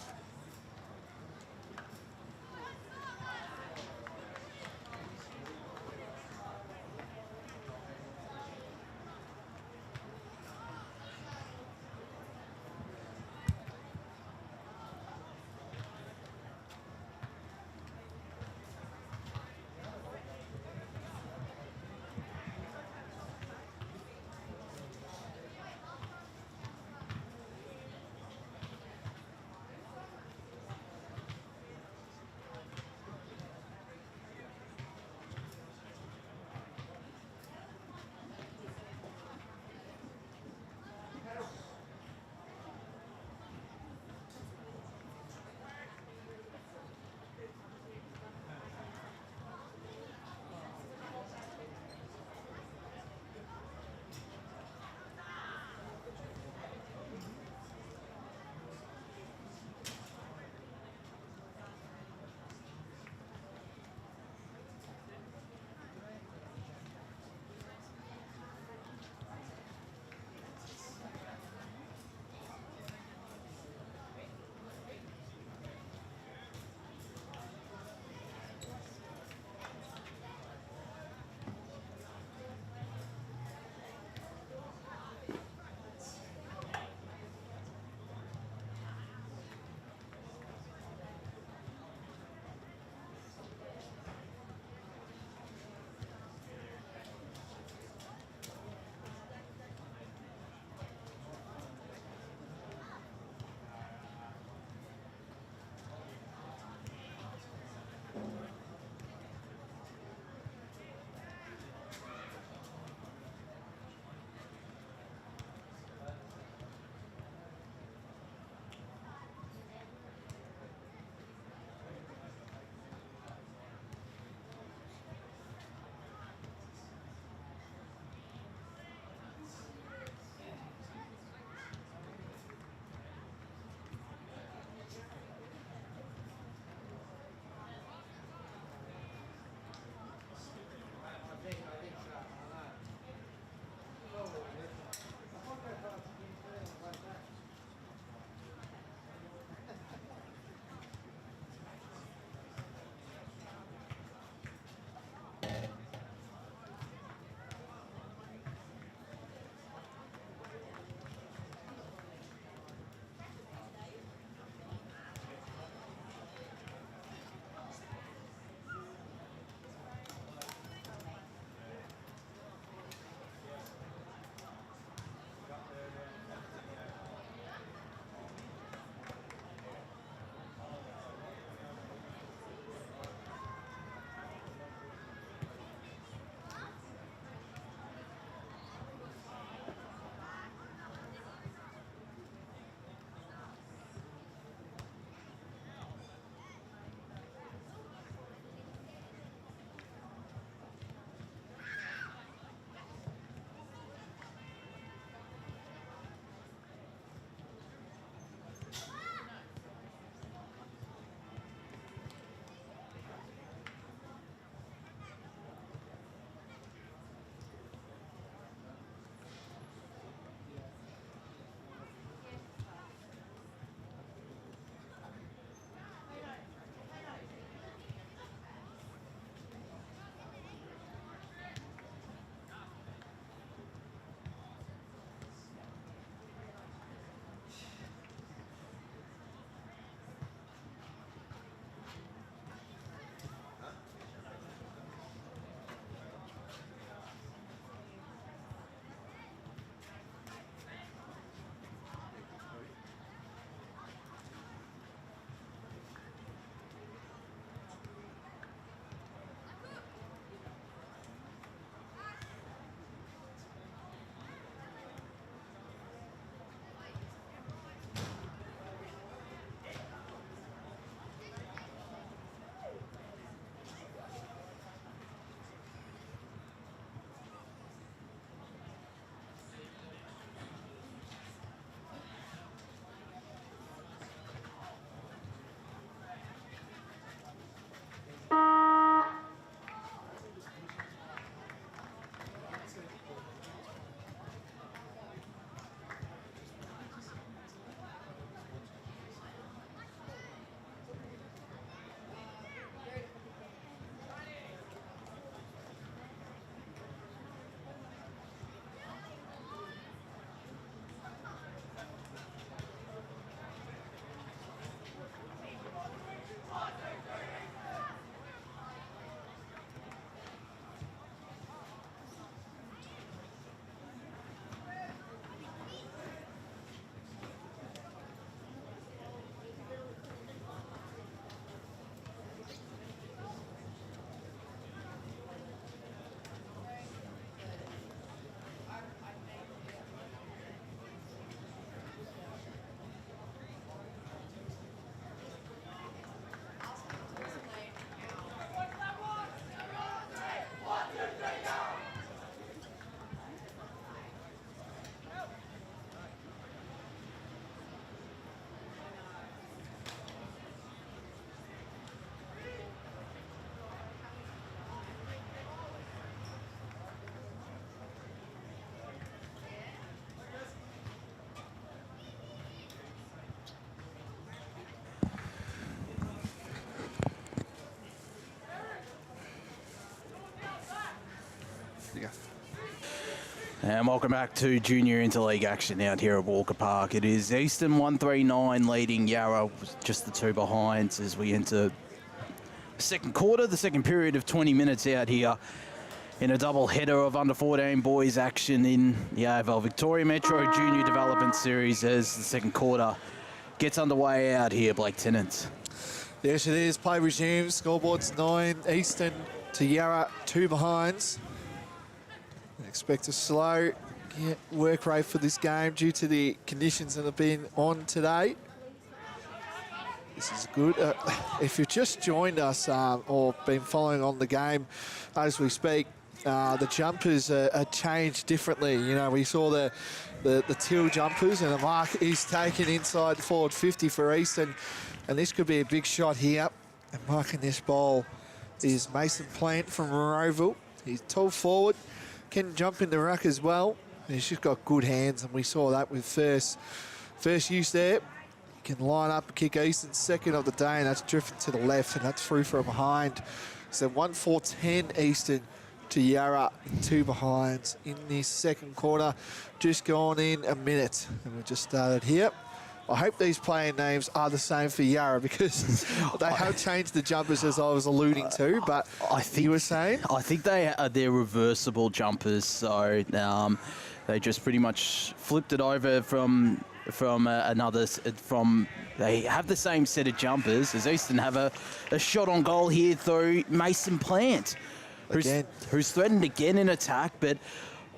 There you go. And welcome back to Junior Interleague action out here at Walker Park. It is Eastern 139 leading Yarra, just the two behind as we enter the second quarter, the second period of 20 minutes out here in a double header of under-14 boys action in the AFL Victoria Metro Junior Development Series as the second quarter gets underway out here, Blake Tennant. Yes, it is. Play resumes. Scoreboard's 9. Eastern to Yarra, 2 behinds. Expect a slow work rate for this game due to the conditions that have been on today. This is good. If you've just joined us or been following on the game as we speak, the jumpers are changed differently. You know, we saw the teal jumpers, and the mark is taken inside the forward 50 for Eastern, and this could be a big shot here. And marking this ball is Mason Plant from Roeville. He's tall forward. Can jump in the ruck as well. And he's just got good hands, and we saw that with first use there. He can line up and kick Eastern's second of the day, and that's drifting to the left, and that's through from behind. So 1-4-10 Eastern to Yarra, 2 behinds in this second quarter. Just gone in a minute, and we just started here. I hope these playing names are the same for Yarra, because they have changed the jumpers, as I was alluding to, but I think you were saying? I think they're reversible jumpers, so they just pretty much flipped it over from another, they have the same set of jumpers as Eastern have a shot on goal here through Mason Plant, who's threatened again in attack, but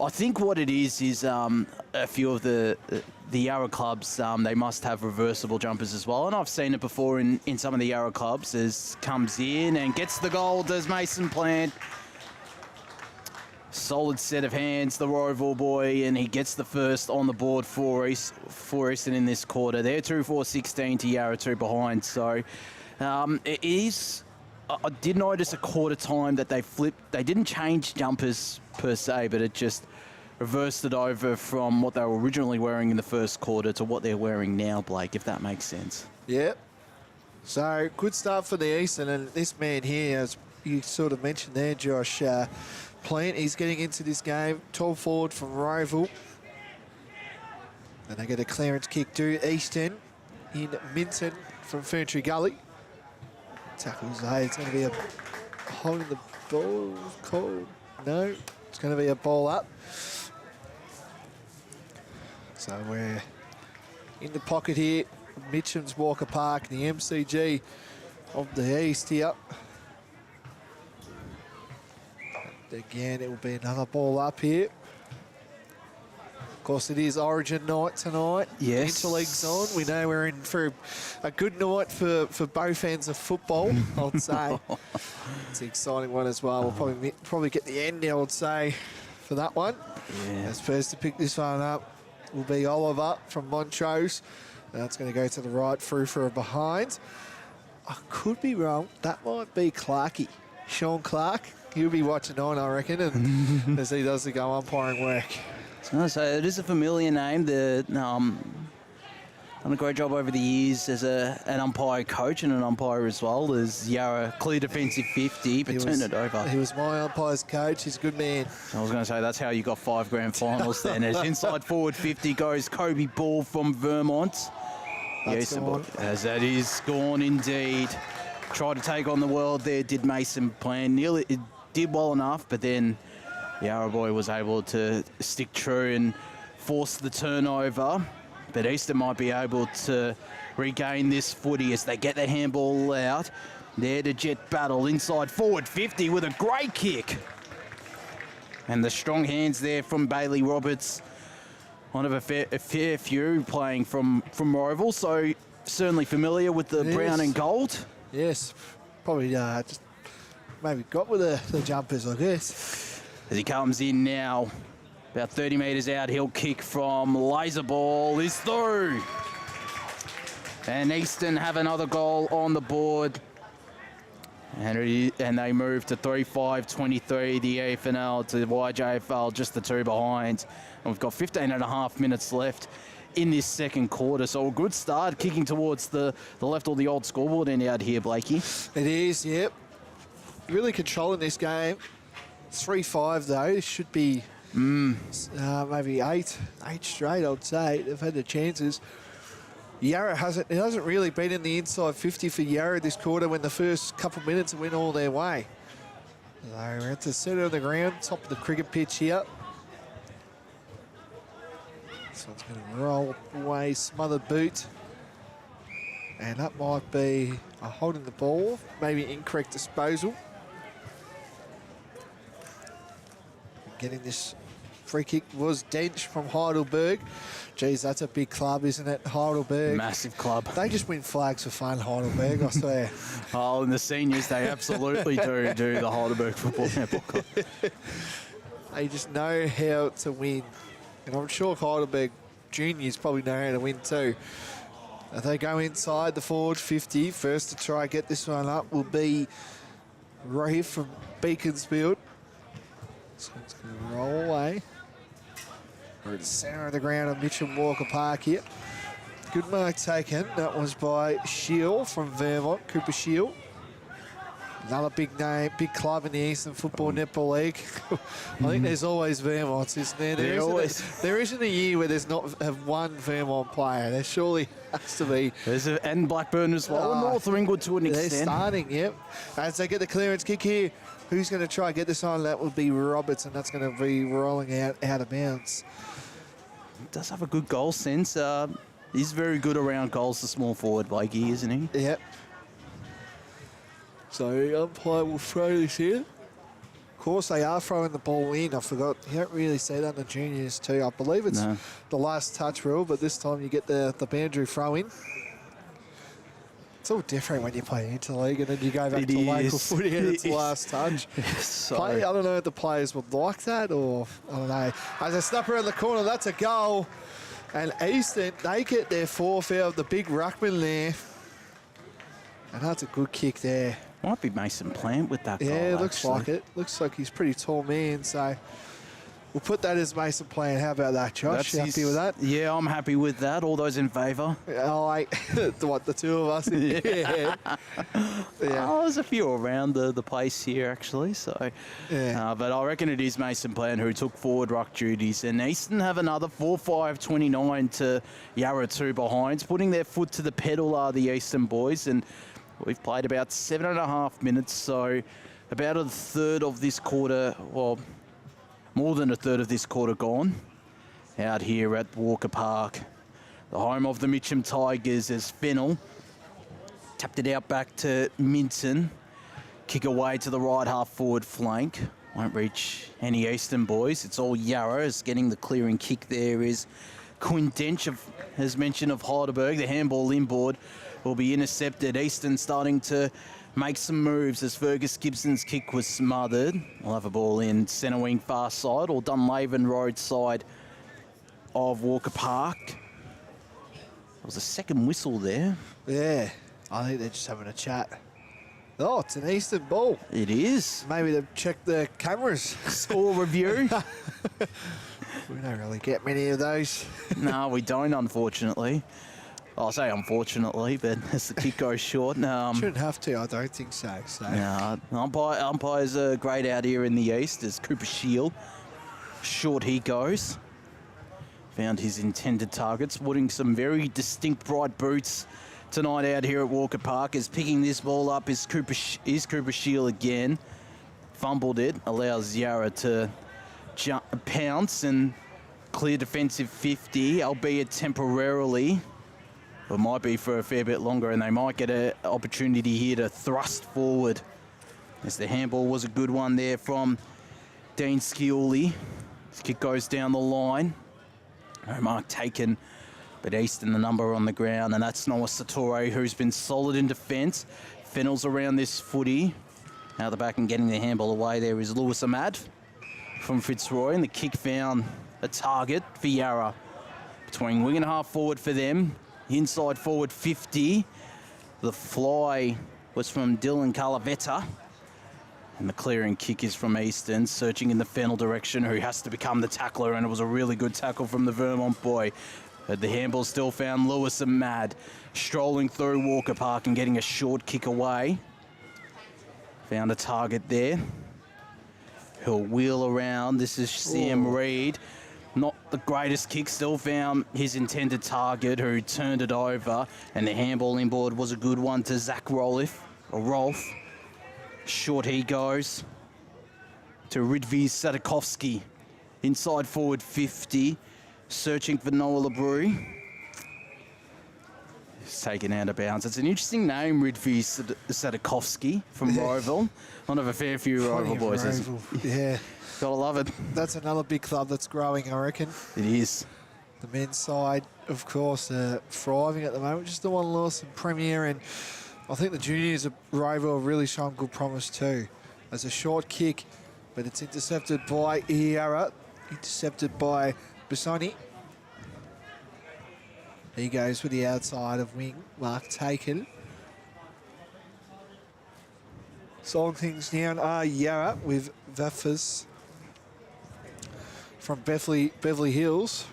I think what it is a few of the Yarra clubs, they must have reversible jumpers as well. And I've seen it before in some of the Yarra clubs, as comes in and gets the goal, does Mason Plant. Solid set of hands, the Roeville boy, and he gets the first on the board for Eastern in this quarter. They're 2-4-16 to Yarra, 2 behind. So it is... I did notice a quarter time that they flipped. They didn't change jumpers per se, but it just reversed it over from what they were originally wearing in the first quarter to what they're wearing now, Blake, if that makes sense. Yeah. So, good start for the Eastern, and this man here, as you sort of mentioned there, Josh, Plant, he's getting into this game. Tall forward from Roeville. And they get a clearance kick to Eastern in Minton from Ferntree Gully. Tackles, hey, it's going to be a holding the ball called. No, it's going to be a ball up. So we're in the pocket here. Mitchum's Walker Park, the MCG of the East here. And again, it will be another ball up here. Of course, it is Origin night tonight. Yes. Interleague's on. We know we're in for a good night for both ends of football, I'd say. It's an exciting one as well. We'll probably get the end, I would say, for that one. Yeah. As first to pick this one up will be Oliver from Montrose. That's going to go to the right through for a behind. I could be wrong. That might be Clarkey. Sean Clark. He'll be watching on, I reckon, and as he does the go umpiring work. So it is a familiar name. Done a great job over the years as an umpire coach and an umpire as well. As Yarra clear defensive 50, but turned it over. He was my umpire's coach. He's a good man. I was going to say that's how you got 5 grand finals then. As inside forward 50 goes Kobe Ball from Vermont. That's gone. As that is gone indeed. Tried to take on the world there, did Mason Plant. Nearly it did well enough, but then Yarra boy was able to stick true and force the turnover. But Eastern might be able to regain this footy as they get the handball out. There to Jet Battle inside forward 50 with a great kick. And the strong hands there from Bailey Roberts. One of a fair few playing from Roeville, so certainly familiar with the brown and gold. Yes, probably just maybe got with the jumpers, I guess. As he comes in now, about 30 metres out, he'll kick from laser ball, is through. And Eastern have another goal on the board. And they move to 3-5-23, the EFNL to YJFL, just the 2 behind. And we've got 15 and a half minutes left in this second quarter. So a good start, kicking towards the left or the old scoreboard end out here, Blakey. It is, yep. Really controlling this game. 3-5 though. It should be maybe eight straight, I'd say. They've had the chances. Yarra hasn't really been in the inside 50 for Yarra this quarter when the first couple of minutes went all their way. They're at the centre of the ground, top of the cricket pitch here. This one's going to roll away, smothered boot. And that might be a holding the ball, maybe incorrect disposal. Getting this free kick was Dench from Heidelberg. Geez, that's a big club, isn't it, Heidelberg? Massive club. They just win flags for fun, Heidelberg, I swear. Oh, and the seniors, they absolutely do the Heidelberg Football Netball Club. They just know how to win. And I'm sure Heidelberg juniors probably know how to win too. They go inside the forward 50. First to try and get this one up will be Rohit from Beaconsfield. So it's going to roll away. We're at the centre of the ground of Mitchell Walker Park here. Good mark taken. That was by Shield from Vermont, Cooper Shield. Another big name, big club in the Eastern Football Netball League. I think there's always Vermonts, isn't there? There isn't a year where there's not have one Vermont player. There surely has to be. And Blackburn as well, and North Ringwood to an extent. They're starting, yep. As they get the clearance kick here, who's going to try and get this on? That would be Roberts, and that's going to be rolling out of bounds. Does have a good goal sense. He's very good around goals, the small forward, Blakey, isn't he? Yep. So the umpire will throw this in. Of course, they are throwing the ball in. I forgot. You don't really see that in the juniors too. I believe it's the last touch rule, but this time you get the boundary throw in. It's all different when you play interleague and then you go back to local footy and it's the last touch. I don't know if the players would like that or I don't know. As a snap around the corner, that's a goal. And Easton, they get their fourth out of the big ruckman there. And that's a good kick there. Might be Mason Plant with that goal, yeah, it looks like it. Looks like he's a pretty tall man, so we'll put that as Mason Plant. How about that, Josh? You happy with that? Yeah, I'm happy with that. All those in favour? Oh, the two of us? Yeah. Oh, there's a few around the place here, actually. So, but I reckon it is Mason Plant who took forward ruck duties. And Easton have another 4-5-29 to Yarra 2 behinds. Putting their foot to the pedal are the Eastern boys. And we've played about 7.5 minutes, so about a third of this quarter, well, more than a third of this quarter gone. Out here at Walker Park, the home of the Mitcham Tigers, as Fennell tapped it out back to Minton. Kick away to the right half forward flank. Won't reach any Eastern boys. It's all Yarra. As getting the clearing kick there is Quinn Dench, as mentioned, of Heidelberg. The handball inboard will be intercepted. Easton starting to make some moves as Fergus Gibson's kick was smothered. We'll have a ball in centre wing far side or Dunlaven Road side of Walker Park. There was a second whistle there. Yeah, I think they're just having a chat. Oh, it's an Eastern ball. It is. Maybe they've checked the cameras. Score review. We don't really get many of those. No, we don't, unfortunately. I'll say unfortunately, but as the kick goes short. Shouldn't have to, I don't think so. No, umpires are great out here in the east as Cooper Shield. Short he goes. Found his intended target, sporting some very distinct bright boots tonight out here at Walker Park. Is picking this ball up is Cooper Shield again. Fumbled it, allows Yarra to pounce and clear defensive 50, albeit temporarily. It might be for a fair bit longer, and they might get an opportunity here to thrust forward. As the handball was a good one there from Dean Scioli. This kick goes down the line. No mark taken, but Easton the number on the ground, and that's Noah Satori, who's been solid in defence. Fennell's around this footy. Out the back and getting the handball away there is Lewis Ahmad from Fitzroy, and the kick found a target for Yarra. Between wing and half forward for them. Inside forward 50. The fly was from Dylan Calavetta. And the clearing kick is from Easton, searching in the Fennell direction, who has to become the tackler, and it was a really good tackle from the Vermont boy. But the handball still found Lewis Ahmad, strolling through Walker Park and getting a short kick away. Found a target there. He'll wheel around. This is Sam Reed. Not the greatest kick, still found his intended target, who turned it over, and the handball inboard was a good one to Zach Rolf. Short he goes to Ridvi Sadakovsky, inside forward 50, searching for Noah Labrie. He's taken out of bounds. It's an interesting name, Ridvi Sadakovsky from Roeville. One of a fair few Roeville boys. Yeah. Gotta love it. That's another big club that's growing, I reckon. It is. The men's side, of course, thriving at the moment. Just the one loss in Premier, and I think the juniors of Roeville have really shown good promise too. There's a short kick, but it's intercepted by Iara, intercepted by Bissoni. He goes for the outside of wing, mark taken. Slowing things down are Yarra with Vaffers from Beverly Hills.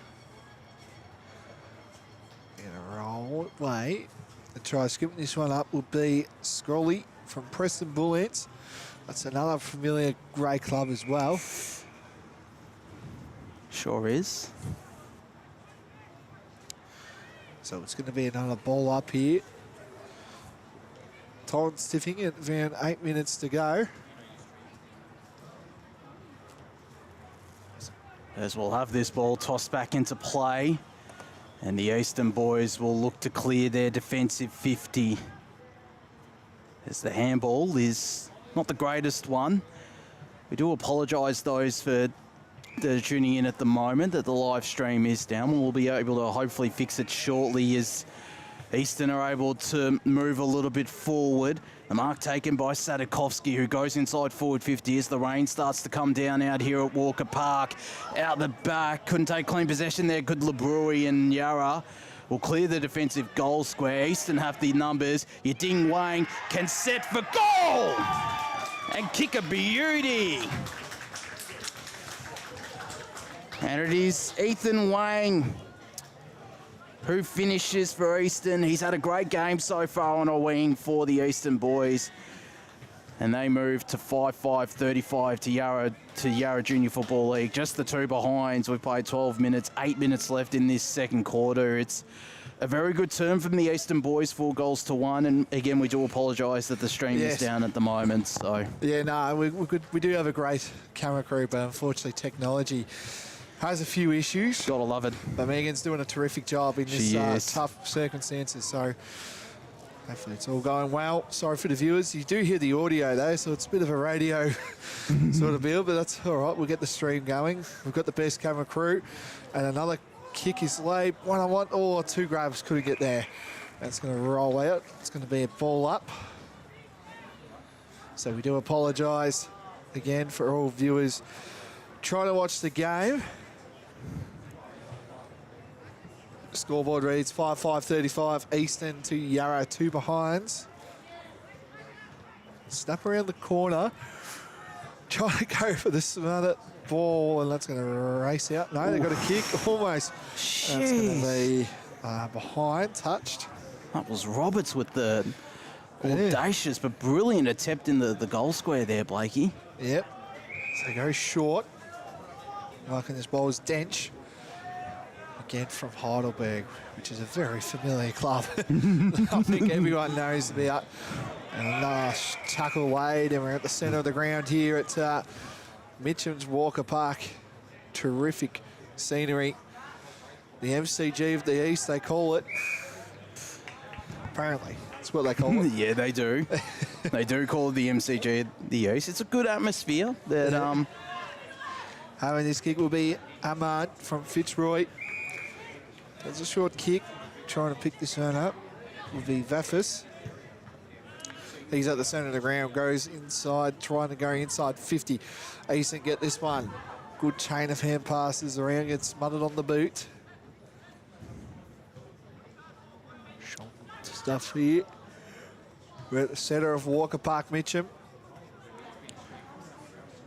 Gonna roll away. And try skipping this one up will be Scrolly from Preston Bullets. That's another familiar grey club as well. Sure is. So it's going to be another ball up here. Time stiffing at around 8 minutes to go. As we'll have this ball tossed back into play, and the Eastern boys will look to clear their defensive 50. As the handball is not the greatest one. We do apologise those for tuning in at the moment that the live stream is down. We'll be able to hopefully fix it shortly as Eastern are able to move a little bit forward. The mark taken by Sadakovsky, who goes inside forward 50 as the rain starts to come down out here at Walker Park. Out the back, couldn't take clean possession there. Good Labrui and Yarra will clear the defensive goal square. Eastern have the numbers. Yading Wang can set for goal and kick a beauty. And it is Ethan Wang who finishes for Eastern. He's had a great game so far on a wing for the Eastern boys. And they move to 5-5-35 to Yarra Junior Football League. Just the two behinds. We've played 12 minutes, 8 minutes left in this second quarter. It's a very good turn from the Eastern boys, 4-1. And again, we do apologise that the stream is down at the moment. So yeah, no, we do have a great camera crew, but unfortunately technology has a few issues. Gotta love it. But Megan's doing a terrific job in this tough circumstances. So hopefully it's all going well. Sorry for the viewers. You do hear the audio though, so it's a bit of a radio sort of deal, but that's all right. We'll get the stream going. We've got the best camera crew. And another kick is laid. One-on-one. Oh, two grabs couldn't get there. That's going to roll out. It's going to be a ball up. So we do apologise again for all viewers trying to watch the game. Scoreboard reads 5-5-35 Eastern to Yarra, two behinds. Snap around the corner. Trying to go for the smarter ball, and that's going to race out. No, they've got a kick, almost. Jeez. That's going to be behind, touched. That was Roberts with the audacious but brilliant attempt in the goal square there, Blakey. Yep. So they go short. Marking this ball is Dench. Again from Heidelberg, which is a very familiar club. I think everyone knows about. And another tackle laid, and we're at the centre of the ground here at Mitchum's Walker Park. Terrific scenery. The MCG of the East, they call it. Apparently, that's what they call it. Yeah, they do. They do call it the MCG of the East. It's a good atmosphere. That Having this kick will be Ahmad from Fitzroy. There's a short kick, trying to pick this one up. Will be Vaffis. He's at the centre of the ground, goes inside, trying to go inside 50. Easton get this one. Good chain of hand passes around, gets smothered on the boot. Stuff here. We're at the centre of Walker Park, Mitchum.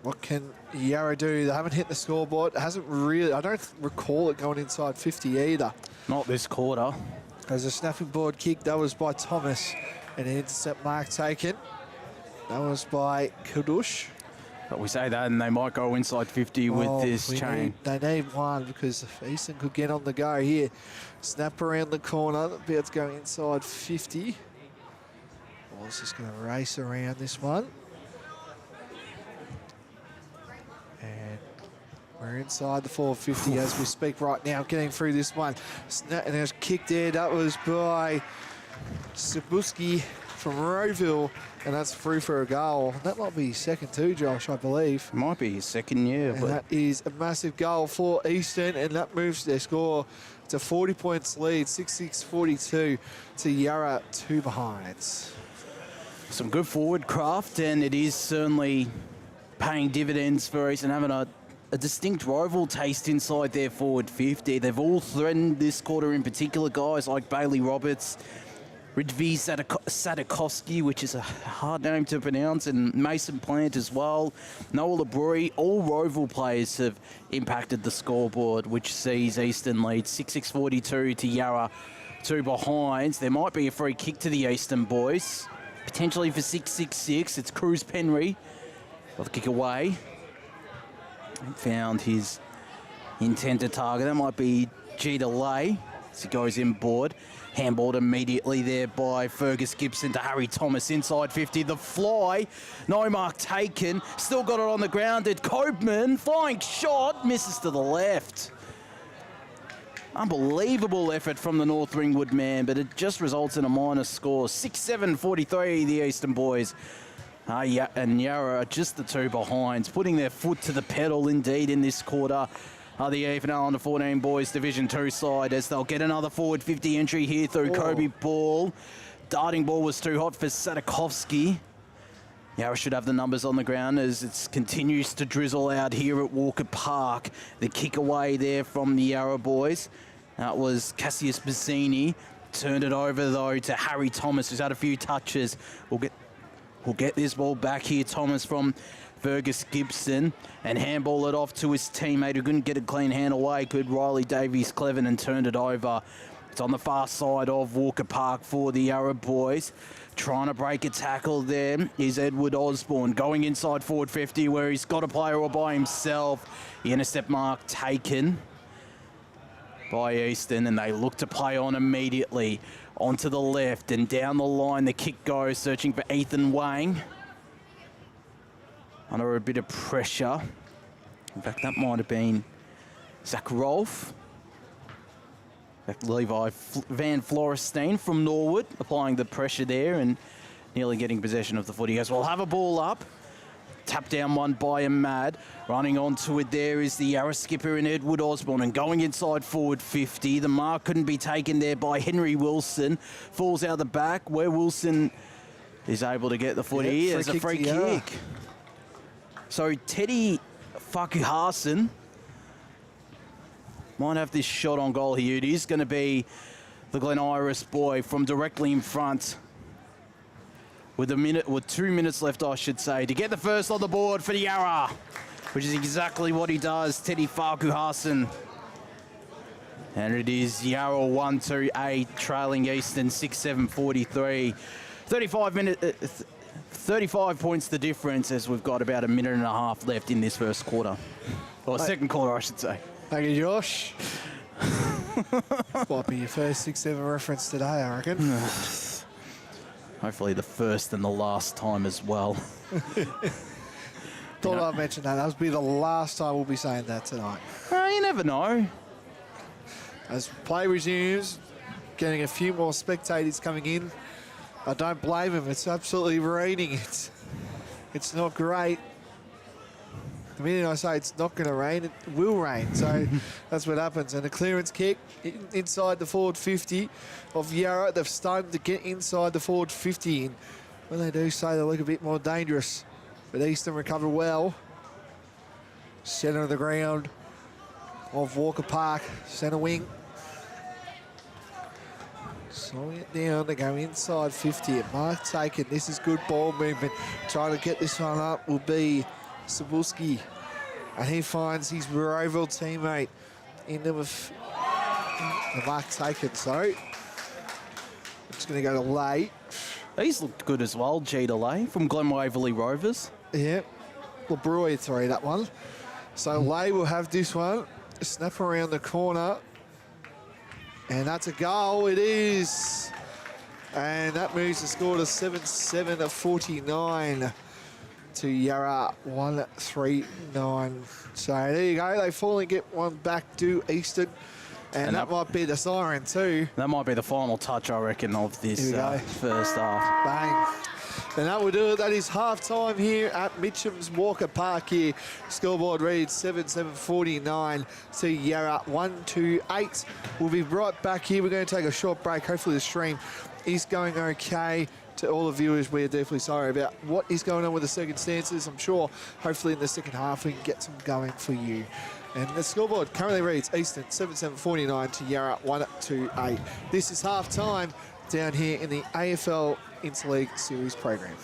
What can Yarra do? They haven't hit the scoreboard. It hasn't really, I don't recall it going inside 50 either. Not this quarter. There's a snapping board kick. That was by Thomas. And an intercept mark taken. That was by Kudush. But we say that and they might go inside 50 with this chain. They need one because Easton could get on the go here. Snap around the corner. About to go inside 50. Ball's just going to race around this one. And we're inside the 450 as we speak right now. Getting through this one. And there's a kick there. That was by Sabuski from Rowville. And that's through for a goal. That might be his second too, Josh, I believe. Might be his second year. And that is a massive goal for Easton, and that moves their score to 40 points lead, 66-42 to Yarra, 2 behind. Some good forward craft, and it is certainly paying dividends for Easton, having a distinct rival taste inside their forward 50. They've all threatened this quarter in particular, guys like Bailey Roberts, Ridvi Sadakovsky, which is a hard name to pronounce, and Mason Plant as well. Noah Labrie, all Rowville players have impacted the scoreboard, which sees Easton lead 66-42 to Yarra, 2 behinds. There might be a free kick to the Easton boys, potentially for 6-6-6. It's Cruz Penry. Got the kick away. Found his intended target. That might be G Delay as he goes inboard. Handballed immediately there by Fergus Gibson to Harry Thomas inside 50. The fly, no mark taken. Still got it on the ground. At Copeman, flying shot, misses to the left. Unbelievable effort from the North Ringwood man, but it just results in a minus score. 6-7-43, the Eastern boys. And Yarra are just the 2 behinds, putting their foot to the pedal indeed in this quarter. The EFNL under 14 boys Division 2 side, as they'll get another forward 50 entry here through Kobe Ball. Darting ball was too hot for Sadakovsky. Yarra should have the numbers on the ground as it continues to drizzle out here at Walker Park. The kick away there from the Yarra boys. That was Cassius Bassini. Turned it over though to Harry Thomas, who's had a few touches. We'll get this ball back here. Thomas from Fergus Gibson, and handball it off to his teammate who couldn't get a clean hand away. Good Riley Davies-Cleven, and turned it over. It's on the far side of Walker Park for the Yarra boys. Trying to break a tackle there is Edward Osborne, going inside forward 50 where he's got a player all by himself. The intercept mark taken by Easton, and they look to play on immediately. Onto the left and down the line the kick goes, searching for Ethan Wang. Under a bit of pressure. In fact, that might have been Zach Rolfe. In fact, Levi Van Florestein from Norwood applying the pressure there and nearly getting possession of the footy as well. Have a ball up. Tap down one by Ahmad. Running onto it there is the Yarra skipper in Edward Osborne, and going inside forward 50. The mark couldn't be taken there by Henry Wilson. Falls out the back where Wilson is able to get the footy. There's a free kick. So Teddy Fakuhasen might have this shot on goal here. It is going to be the Glen Iris boy from directly in front with 2 minutes left, I should say, to get the first on the board for the Yarra, which is exactly what he does, Teddy Fakuhasen. And it is Yarra 1-2-8, trailing Easton 6-7-43. 35 points the difference, as we've got about a minute and a half left in this first quarter. Or second quarter, I should say. Thank you, Josh. Might be your first 6-7 reference today, I reckon. Hopefully the first and the last time as well. Thought I'd mention that. That would be the last time we'll be saying that tonight. You never know. As play resumes, getting a few more spectators coming in. I don't blame him. It's absolutely raining. It's not great. The minute I say it's not going to rain, it will rain. So that's what happens. And a clearance kick inside the forward 50 of Yarra. They've started to get inside the forward 50. And when they do so, they look a bit more dangerous. But Easton recover well. Centre of the ground of Walker Park, centre wing. Slowing it down to go inside 50. Mark taken. This is good ball movement. Trying to get this one up will be Sabulski. And he finds his Rowville teammate in the mark taken. So it's going to go to late. He's looked good as well, G Delay from Glen Waverley Rovers. Yeah. LeBroy 3, that one. So Lay will have this one. Snap around the corner. And that's a goal. It is. And that moves the score to 7-7 to 49 to Yarra 139. So there you go. They finally get one back to Easton. And that might be the siren too. That might be the final touch, I reckon, of this first half. Bang. And that will do it. That is half-time here at Mitchum's Walker Park here. Scoreboard reads 7-7-49 to Yarra 128. We'll be right back here. We're going to take a short break. Hopefully the stream is going okay. To all the viewers, we are deeply sorry about what is going on with the circumstances. I'm sure, hopefully in the second half, we can get some going for you. And the scoreboard currently reads Easton 7-7-49 to Yarra 128. This is half-time down here in the AFL Interleague Series program.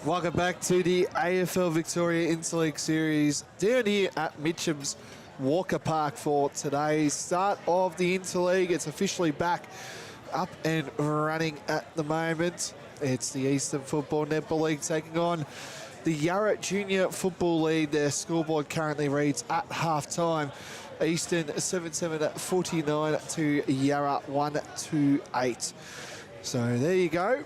Welcome back to the AFL Victoria Interleague Series down here at Mitcham's Walker Park for today's start of the Interleague. It's officially back up and running at the moment. It's the Eastern Football Netball League taking on the Yarra Junior Football League. Their scoreboard currently reads at half-time. Eastern 7-7-49 to Yarra 1-2-8. So there you go.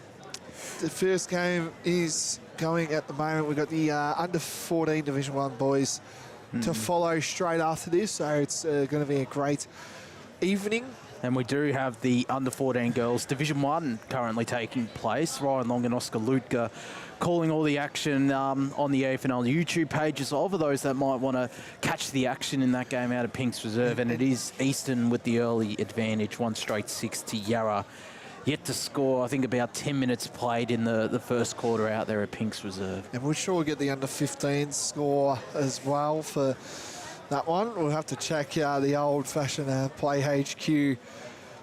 The first game is going at the moment. We've got the under-14 Division 1 boys to follow straight after this. So it's going to be a great evening. And we do have the under-14 girls Division 1 currently taking place. Ryan Long and Oscar Lutka calling all the action on the AFNL YouTube pages. For those that might want to catch the action in that game out of Pinks Reserve. And it is Eastern with the early advantage, 1 straight 6 to Yarra. Yet to score, I think about 10 minutes played in the first quarter out there at Pinks Reserve. And we'll sure get the under-15 score as well for that one. We'll have to check the old-fashioned Play HQ.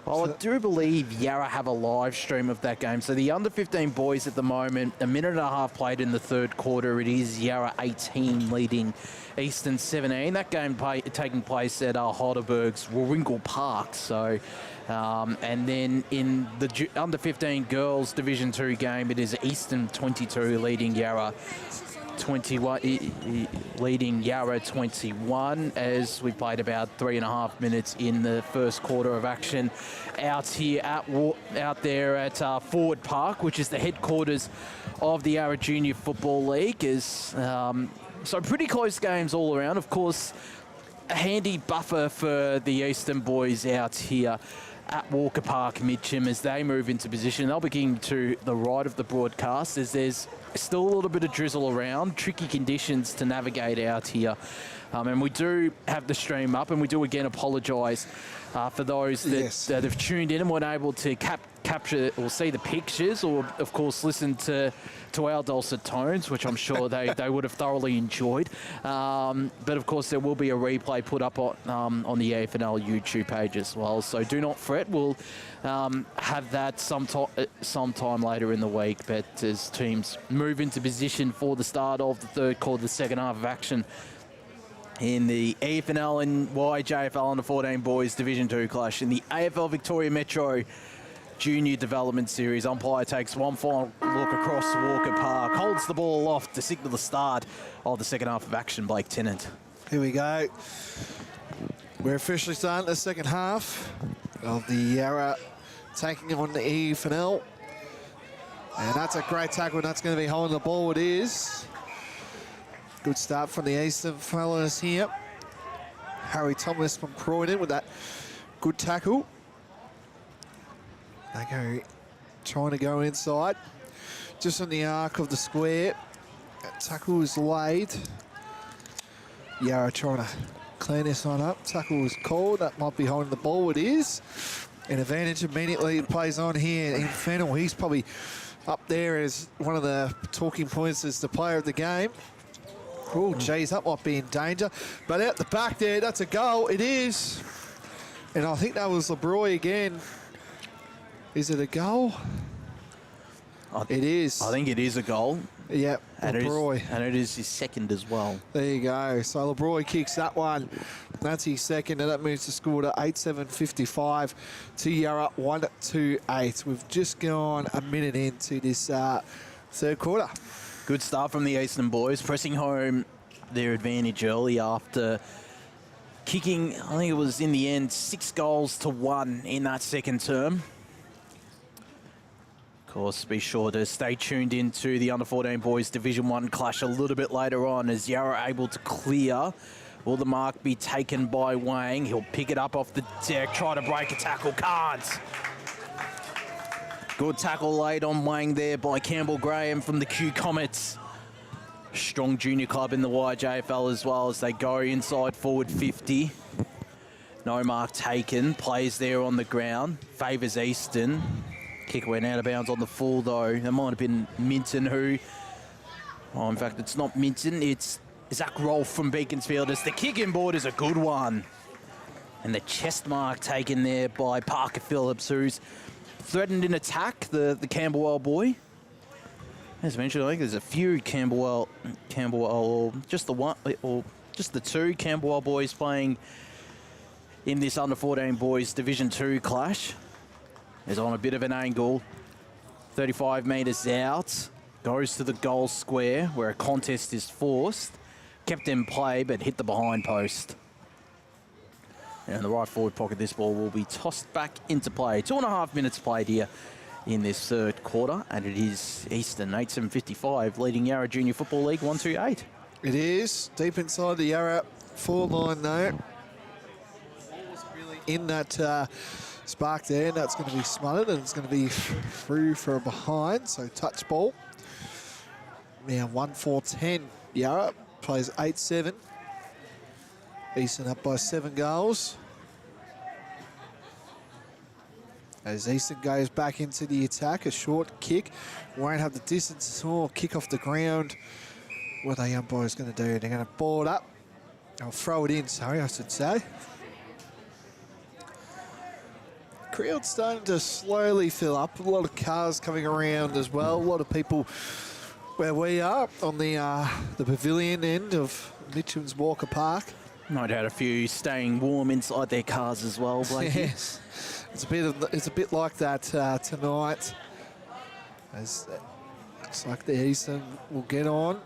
Well, I do believe Yarra have a live stream of that game. So the under-15 boys at the moment, a minute and a half played in the third quarter. It is Yarra 18 leading Eastern 17. That game taking place at Heidelberg's Warringal Park. So, and then in the under-15 girls Division 2 game, it is Eastern 22 leading Yarra 21, leading Yarra 21, as we played about 3.5 minutes in the first quarter of action out here out there at Forward Park, which is the headquarters of the Yarra Junior Football League. So pretty close games all around. Of course, a handy buffer for the Eastern boys out here at Walker Park, Mitcham, as they move into position. They'll be getting to the right of the broadcast as there's still a little bit of drizzle around, tricky conditions to navigate out here. And we do have the stream up, and we do again apologise for those that have tuned in and weren't able to capture or see the pictures, or of course listen to our dulcet tones, which I'm sure they would have thoroughly enjoyed. But of course there will be a replay put up on the AFNL YouTube page as well. So do not fret. We'll have that sometime later in the week. But as teams move into position for the start of the third quarter, the second half of action in the EFNL and YJFL under 14 boys Division 2 clash in the AFL Victoria Metro Junior Development Series. Umpire takes one final look across Walker Park, holds the ball aloft to signal the start of the second half of action. Blake Tennant. Here we go. We're officially starting the second half of the Yarra taking on the EFNL. And that's a great tackle, and that's going to be holding the ball. It is. Good start from the Eastern fellas here. Harry Thomas from Croydon with that good tackle. They go trying to go inside. Just on the arc of the square. That tackle is laid. Yarra trying to clean this one up. Tackle was called. That might be holding the ball. It is. An advantage immediately plays on here in Fennel. He's probably up there as one of the talking points as the player of the game. Oh, geez, that might be in danger. But out the back there, that's a goal. It is. And I think that was LeBroy again. Is it a goal? It is. I think it is a goal. Yep, LeBroy. And it is his second as well. There you go. So LeBroy kicks that one. That's his second, and that moves the score to 8-7-55 to Yarra 1-2-8. We've just gone a minute into this third quarter. Good start from the Eastern boys, pressing home their advantage early after kicking, I think it was in the end, 6 goals to 1 in that second term. Of course, be sure to stay tuned into the Under-14 boys Division 1 clash a little bit later on as Yarra able to clear. Will the mark be taken by Wang? He'll pick it up off the deck, try to break a tackle, can't. Good tackle laid on Wang there by Campbell Graham from the Q Comets. Strong junior club in the YJFL as well as they go inside forward 50. No mark taken. Plays there on the ground. Favours Eastern. Kick went out of bounds on the full though. That might have been Minton who... Oh, in fact, it's not Minton. It's Zach Rolfe from Beaconsfield as the kick inboard is a good one. And the chest mark taken there by Parker Phillips, who's threatened in attack, the Camberwell boy. As mentioned, I think there's a few Camberwell, or just the one, or just the two Camberwell boys playing in this under-14 boys Division 2 clash. Is on a bit of an angle, 35 metres out, goes to the goal square where a contest is forced, kept in play but hit the behind post. And in the right forward pocket, this ball will be tossed back into play. 2.5 minutes played here in this third quarter, and it is Eastern 8-7-55 leading Yarra Junior Football League 128. It is deep inside the Yarra forward line though. In that spark there, and that's going to be smothered, and it's going to be through for a behind, so touch ball. Now 1-4-10. Yarra plays 8-7. Eastern up by 7 goals. As Eastern goes back into the attack, a short kick. Won't have the distance or kick off the ground. What the umpire's going to do, they're going to ball it up. I'll throw it in, sorry, I should say. Crowd's starting to slowly fill up. A lot of cars coming around as well. A lot of people where we are on the pavilion end of Mitchell's Walker Park. No doubt a few staying warm inside their cars as well, Blake. Yes. It's a bit like that tonight. As looks like the Eastern will get on.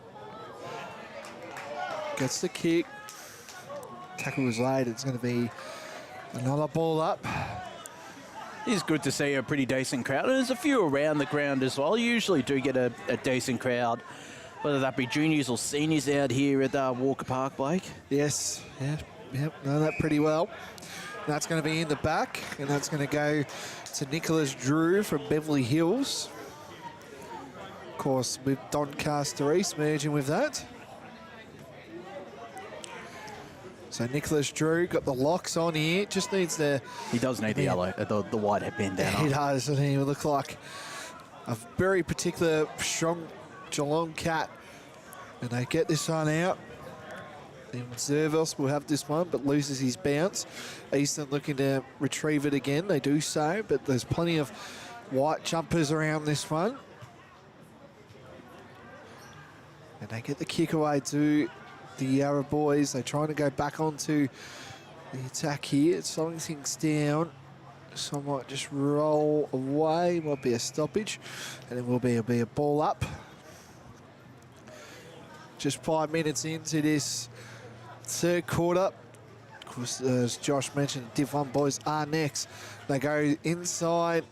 Gets the kick. Tackle was laid. It's going to be another ball up. It's good to see a pretty decent crowd. There's a few around the ground as well. You usually do get a decent crowd, whether that be juniors or seniors out here at Walker Park, Blake. Yes, know that pretty well. That's going to be in the back, and that's going to go to Nicholas Drew from Beverly Hills. Of course, with Doncaster East merging with that. So Nicholas Drew got the locks on here. Just needs the... He does need the yellow, the white headband down. He does, and he will look like a very particular strong Geelong cat. And they get this one out. Then Zervos will have this one, but loses his bounce. Eastern looking to retrieve it again. They do so, but there's plenty of white jumpers around this one. And they get the kick away to the Yarra boys. They're trying to go back onto the attack here. It's slowing things down. Some might just roll away. Might be a stoppage. And it will be a ball up. Just 5 minutes into this third quarter. Of course, as Josh mentioned, Div 1 boys are next. They go inside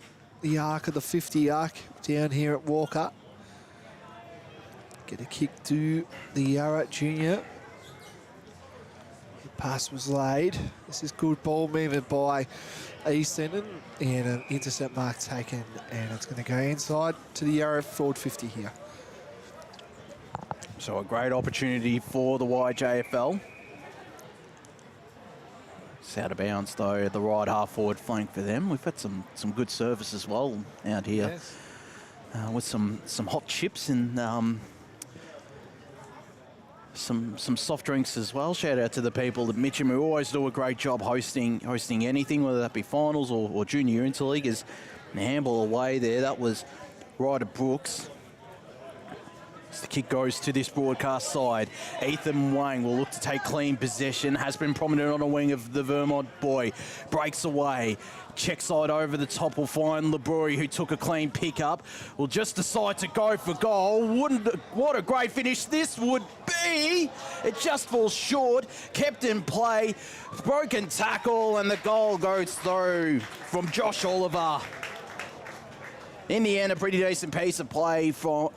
the arc of the 50 arc down here at Walker. Get a kick to the Yarra Junior. The pass was laid. This is good ball movement by Eastern, and an intercept mark taken, and it's going to go inside to the Yarra forward 50 here. So a great opportunity for the YJFL. It's out of bounds though, the right half forward flank for them. We've had some good service as well out here. Yes. With some hot chips and some soft drinks as well. Shout out to the people at Mitcham who always do a great job hosting anything, whether that be finals or junior interleaguers. And a handball away there, that was Ryder Brooks. As the kick goes to this broadcast side, Ethan Wang will look to take clean possession, has been prominent on a wing of the Vermont boy, breaks away, check side over the top will find LeBruy, who took a clean pick up, will just decide to go for goal. What a great finish this would be. It just falls short, kept in play, broken tackle, and the goal goes through from Josh Oliver. In the end, a pretty decent piece of play from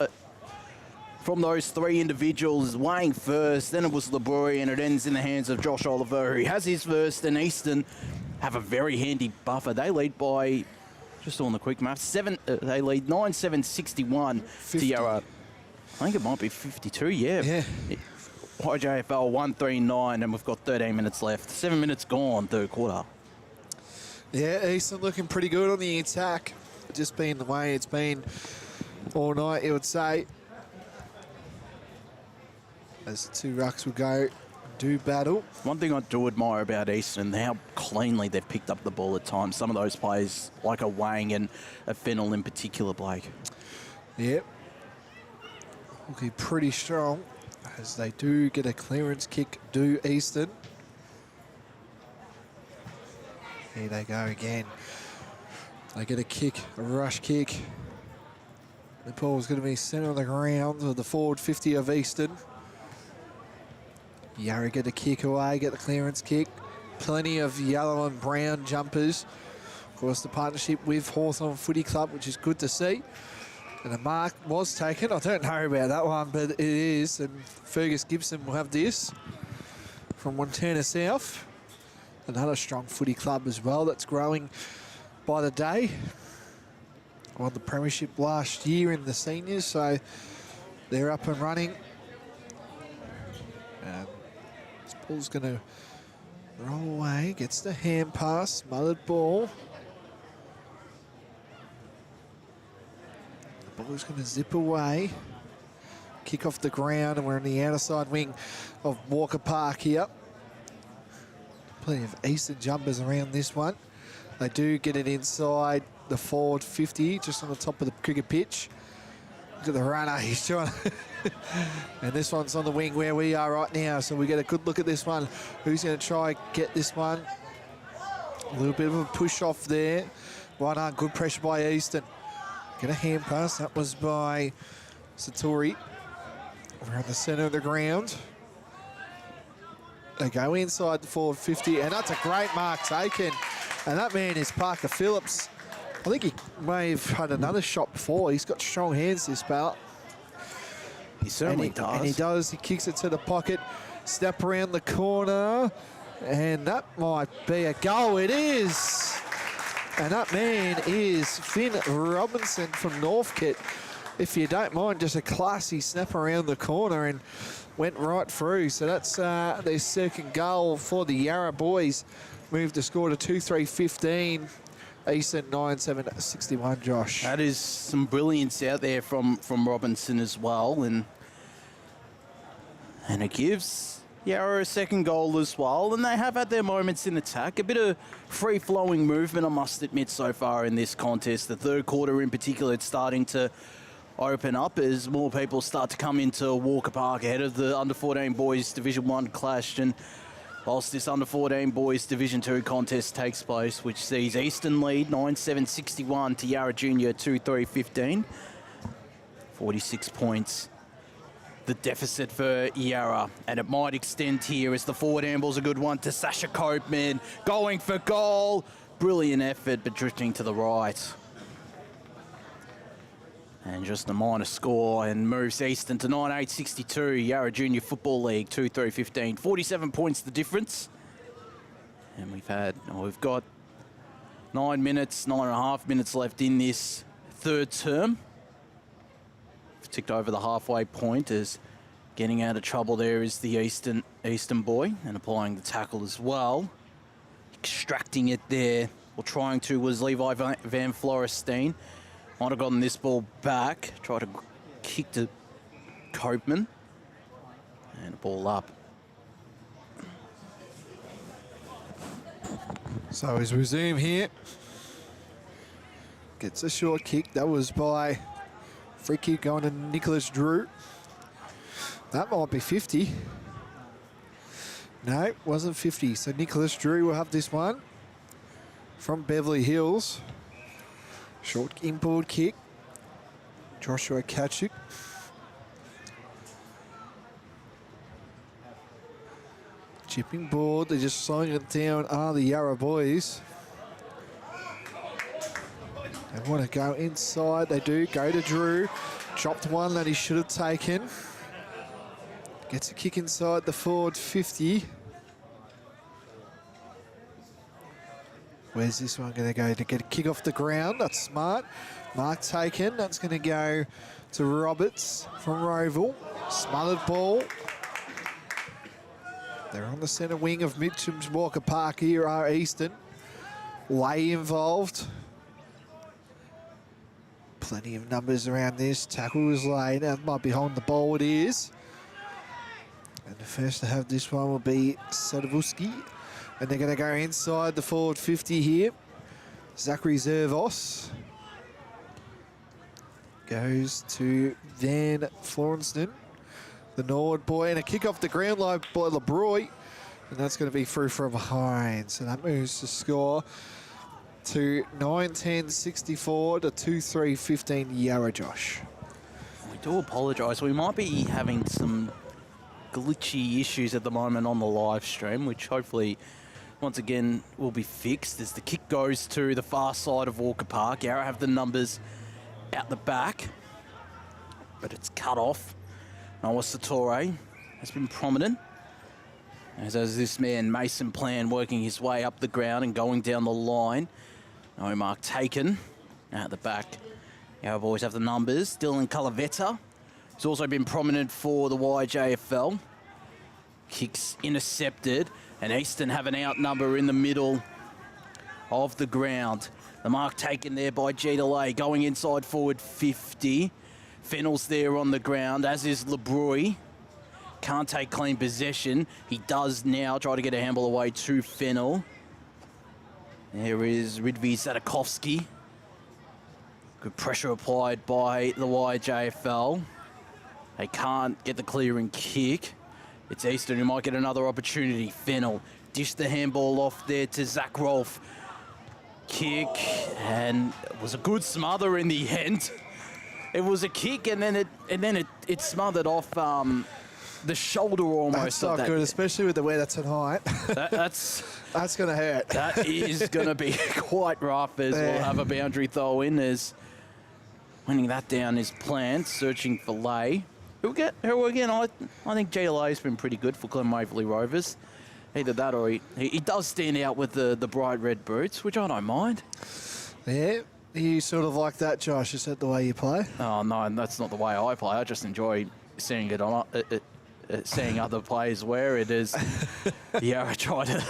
those three individuals. Wang first, then it was LeBruy, and it ends in the hands of Josh Oliver, who has his first, and Eastern have a very handy buffer. They lead by, just on the quick math, they lead 9-7-61 to Yarra. I think it might be 52, yeah. YJFL 139, and we've got 13 minutes left. 7 minutes gone, third quarter. Yeah, Eastern looking pretty good on the attack. Just being the way it's been all night, you would say. As the two rucks will go do battle. One thing I do admire about Eastern, how cleanly they've picked up the ball at times. Some of those players, like a Wang and a Fennell in particular, Blake. Yep. looking pretty strong as they do get a clearance kick, do Eastern. Here they go again. They get a kick, a rush kick. The ball's going to be centre of the ground of the forward 50 of Eastern. Yarra get a kick away, get the clearance kick. Plenty of yellow and brown jumpers. Of course, the partnership with Hawthorn Footy Club, which is good to see. And a mark was taken. I don't know about that one, but it is. And Fergus Gibson will have this from Montana South. Another strong footy club as well that's growing by the day. Won the premiership last year in the seniors, so they're up and running. This ball's going to roll away, gets the hand pass, smothered ball. The ball's going to zip away. Kick off the ground, and we're in the outer side wing of Walker Park here. Plenty of Eastern jumpers around this one. They do get it inside the forward 50, just on the top of the cricket pitch. Look at the runner, he's trying and this one's on the wing where we are right now, so we get a good look at this one. Who's going to try get this one? A little bit of a push off there. Right on, good pressure by Eastern. Get a hand pass, that was by Satori. We're in the centre of the ground. They go inside the forward 50, and that's a great mark taken. And that man is Parker Phillips. I think he may have had another shot before. He's got strong hands, this ballot. He certainly does. And he does. He kicks it to the pocket. Step around the corner. And that might be a goal. It is. And that man is Finn Robinson from Northcote. If you don't mind, just a classy snap around the corner and went right through. So that's their second goal for the Yarra boys. Moved the score to 2-3-15. Eastern 9-7-61, Josh. That is some brilliance out there from Robinson as well. And it gives Yarra a second goal as well. And they have had their moments in attack. A bit of free-flowing movement, I must admit, so far in this contest. The third quarter in particular, it's starting to open up as more people start to come into Walker Park ahead of the under-14 boys Division 1 clash. And whilst this under-14 boys Division 2 contest takes place, which sees Eastern lead 9-7-61 to Yarra Junior 2-3-15. 46 points. The deficit for Yarra, and it might extend here as the forward amble's a good one to Sasha Copeman, going for goal. Brilliant effort, but drifting to the right. And just a minor score and moves Eastern to 9-8-62. Yarra Junior Football League 2-3-15. 47 points the difference. And we've got 9.5 minutes left in this third term. We've ticked over the halfway point as getting out of trouble there is the Eastern boy and applying the tackle as well. Extracting it there, or trying to, was Levi Van Florestein. Might have gotten this ball back. Tried to kick to Copeman. And a ball up. So as we zoom here, gets a short kick. That was by free kick going to Nicholas Drew. That might be 50. No, it wasn't 50. So Nicholas Drew will have this one from Beverly Hills. Short inboard kick. Joshua Kachuk. Chipping board. They're just slowing it down are the Yarra boys. They want to go inside. They do. Go to Drew. Dropped one that he should have taken. Gets a kick inside the forward 50. Where's this one going to go? To get a kick off the ground. That's smart. Mark taken. That's going to go to Roberts from Roval. Smothered ball. They're on the centre wing of Mitchum's Walker Park. Here are Eastern. Way involved. Plenty of numbers around this. Tackle was laid. That might be holding the ball. It is. And the first to have this one will be Sadovski. And they're going to go inside the forward 50 here. Zachary Zervos. goes to Van Florenston, the Nord boy, and a kick off the ground line by LeBroy, and that's going to be through from behind. So that moves the score to 9-10-64 to 2-3-15 Yarra, Josh. We do apologise. We might be having some glitchy issues at the moment on the live stream, which hopefully once again will be fixed as the kick goes to the far side of Walker Park. Yarra have the numbers out the back, but it's cut off. Noah Satori has been prominent, as this man Mason Plan working his way up the ground and going down the line. No mark taken out the back. Our boys have the numbers. Dylan Calavetta has also been prominent for the YJFL. Kicks intercepted, and Easton have an outnumber in the middle of the ground. The mark taken there by G Delay, going inside forward 50. Fennell's there on the ground, as is LeBroy. Can't take clean possession. He does now try to get a handball away to Fennell. There is Ridvi Zadakovsky. Good pressure applied by the YJFL. They can't get the clearing kick. It's Easton who might get another opportunity. Fennell dished the handball off there to Zach Rolfe. Kick, and it was a good smother in the end. It was a kick, and then it smothered off the shoulder almost. That's not good, especially with the weather tonight. That's going to hurt. That is going to be quite rough, as we'll have a boundary throw in. As winning that down is Plant, searching for Lay. Who again, I think GLA has been pretty good for Glen Waverley Rovers. Either that or he does stand out with the bright red boots, which I don't mind. Yeah, you sort of like that, Josh. Is that the way you play? Oh, no, that's not the way I play. I just enjoy seeing it on seeing other players wear it. As Yarra try to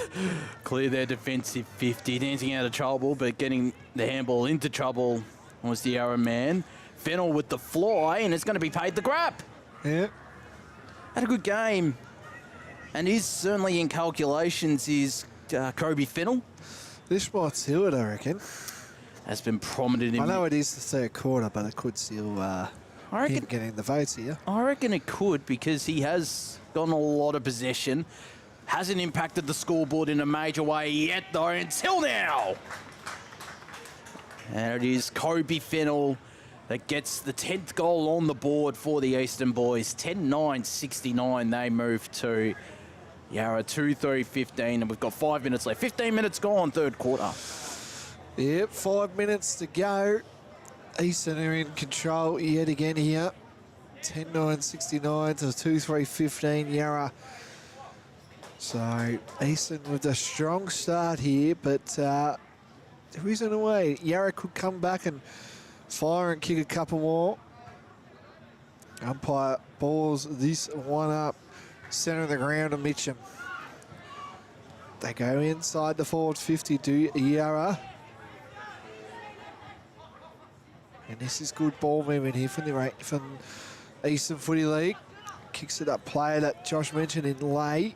clear their defensive 50, dancing out of trouble, but getting the handball into trouble was the Yarra man. Fennell with the fly, and it's going to be paid the grab. Yeah. Had a good game. And is certainly in calculations is Kobe Fennell. This might seal it, I reckon. Has been prominent in... I know it is the third quarter, but it could seal him getting the votes here. I reckon it could, because he has gotten a lot of possession. Hasn't impacted the scoreboard in a major way yet, though, until now. And it is Kobe Fennell that gets the 10th goal on the board for the Eastern boys. 10-9-69 they move to Yarra 2-3-15, and we've got 5 minutes left. 15 minutes gone, third quarter. Yep, 5 minutes to go. Eastern are in control yet again here. 10-9-69 to 2-3-15 Yarra. So Eastern with a strong start here, but there isn't a way. Yarra could come back and fire and kick a couple more. Umpire balls this one up, centre of the ground to Mitchum. They go inside the forward 50 to Yarra. And this is good ball movement here from Eastern Footy League. Kicks it up, player that Josh mentioned in Lay.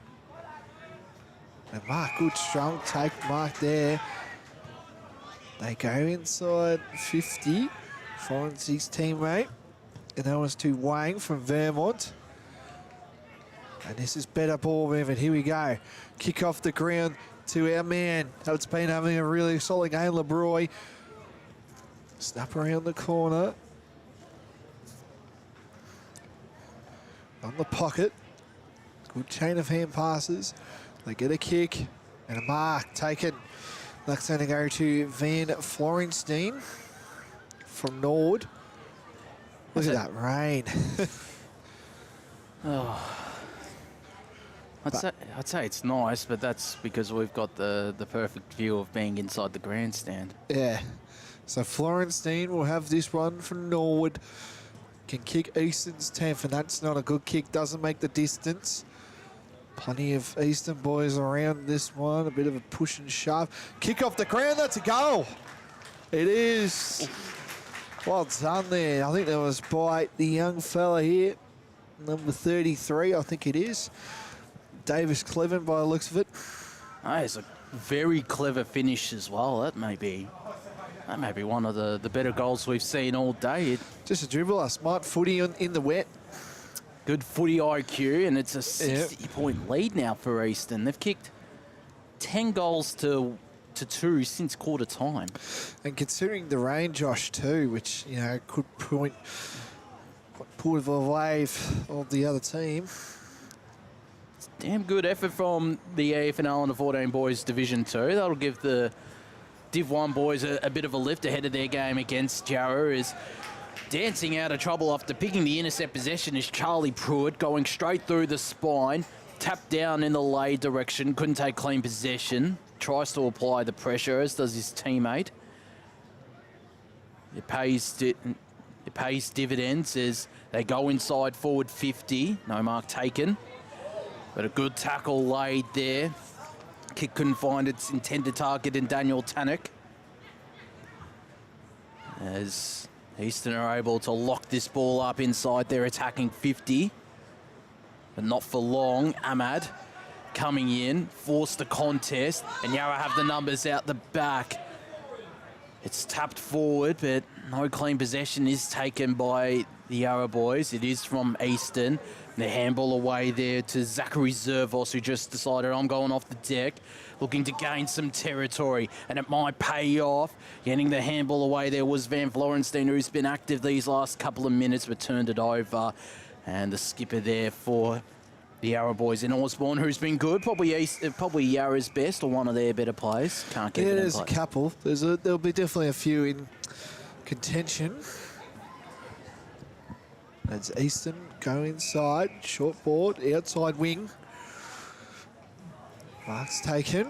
And Mark, good strong take, Mark there. They go inside 50, finds his teammate. And that was to Wang from Vermont. And this is better ball movement. Here we go. Kick off the ground to our man. That's been having a really solid game, LeBroy. Snap around the corner. On the pocket. Good chain of hand passes. They get a kick and a mark taken. That's going to go to Van Florenstein from Nord. Look at that rain. I'd say it's nice, but that's because we've got the perfect view of being inside the grandstand. Yeah. So Florenstein will have this one from Norwood. Can kick Easton's 10th, and that's not a good kick. Doesn't make the distance. Plenty of Eastern boys around this one. A bit of a push and shove. Kick off the ground. That's a goal. It is. Well done there. I think that was by the young fella here. Number 33, I think it is. Davis Cleven by the looks of it. It's a very clever finish as well. That may be That may be one of the better goals we've seen all day. Just a dribbler, smart footy in the wet. Good footy IQ, and it's a 60-point lead now for Eastern. They've kicked 10 goals to 2 since quarter time. And considering the rain, Josh, too, which, you know, could pull the wave of the other team. It's damn good effort from the AFNL and the 14 boys Division 2. That'll give the Div 1 boys a bit of a lift ahead of their game against Jarrah. Is dancing out of trouble after picking the intercept possession is Charlie Pruitt, going straight through the spine, tapped down in the lay direction, couldn't take clean possession, tries to apply the pressure, as does his teammate. It pays dividends as they go inside forward 50, no mark taken, but a good tackle laid there. Kick couldn't find its intended target in Daniel Tannock, as Eastern are able to lock this ball up inside their attacking 50, but not for long. Ahmad coming in, forced the contest, and Yarra have the numbers out the back. It's tapped forward, but no clean possession is taken by the Yarra boys. It is from Eastern. The handball away there to Zachary Zervos, who just decided, I'm going off the deck, looking to gain some territory, and it might pay off. Getting the handball away there was Van Florenstein, who's been active these last couple of minutes, but turned it over. And the skipper there for the Yarra boys in Osborne, who's been good, probably Yarra's best or one of their better players. Can't get it in there's play. A couple. There'll be definitely a few in contention. As Eastern go inside, short board, outside wing. Mark's taken.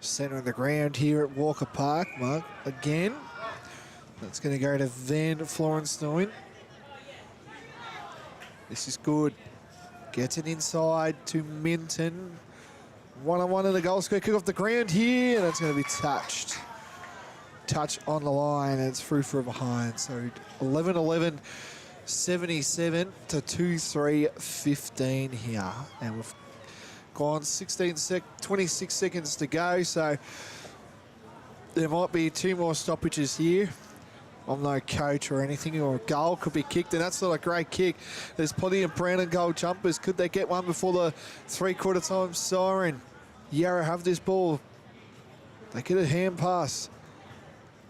Centre of the ground here at Walker Park. Mark again. That's going to go to Van Florenstein. This is good. Gets it inside to Minton. One-on-one in the goal square. Kick off the ground here, and it's going to be touched. Touch on the line, and it's through for a behind. So 11-11, 77 to 2-3-15 here. And we've gone 26 seconds to go, so there might be 2 more stoppages here. I'm no coach or anything, or a goal could be kicked, and that's not a great kick. There's plenty of brown and gold jumpers. Could they get one before the 3/4 time siren? Yarra have this ball. They get a hand pass.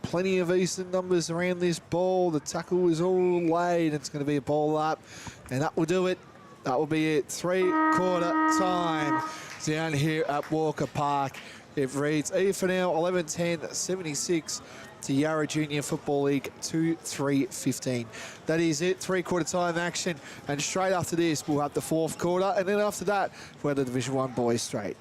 Plenty of Eastern numbers around this ball. The tackle is all laid. It's going to be a ball up, and that will do it. That will be it. 3/4 time down here at Walker Park. It reads EFNL 11-10, 76 to Yarra Junior Football League 2-3-15. That is it. 3/4 time action, and straight after this we'll have the 4th quarter, and then after that we'll have the Division 1 boys straight.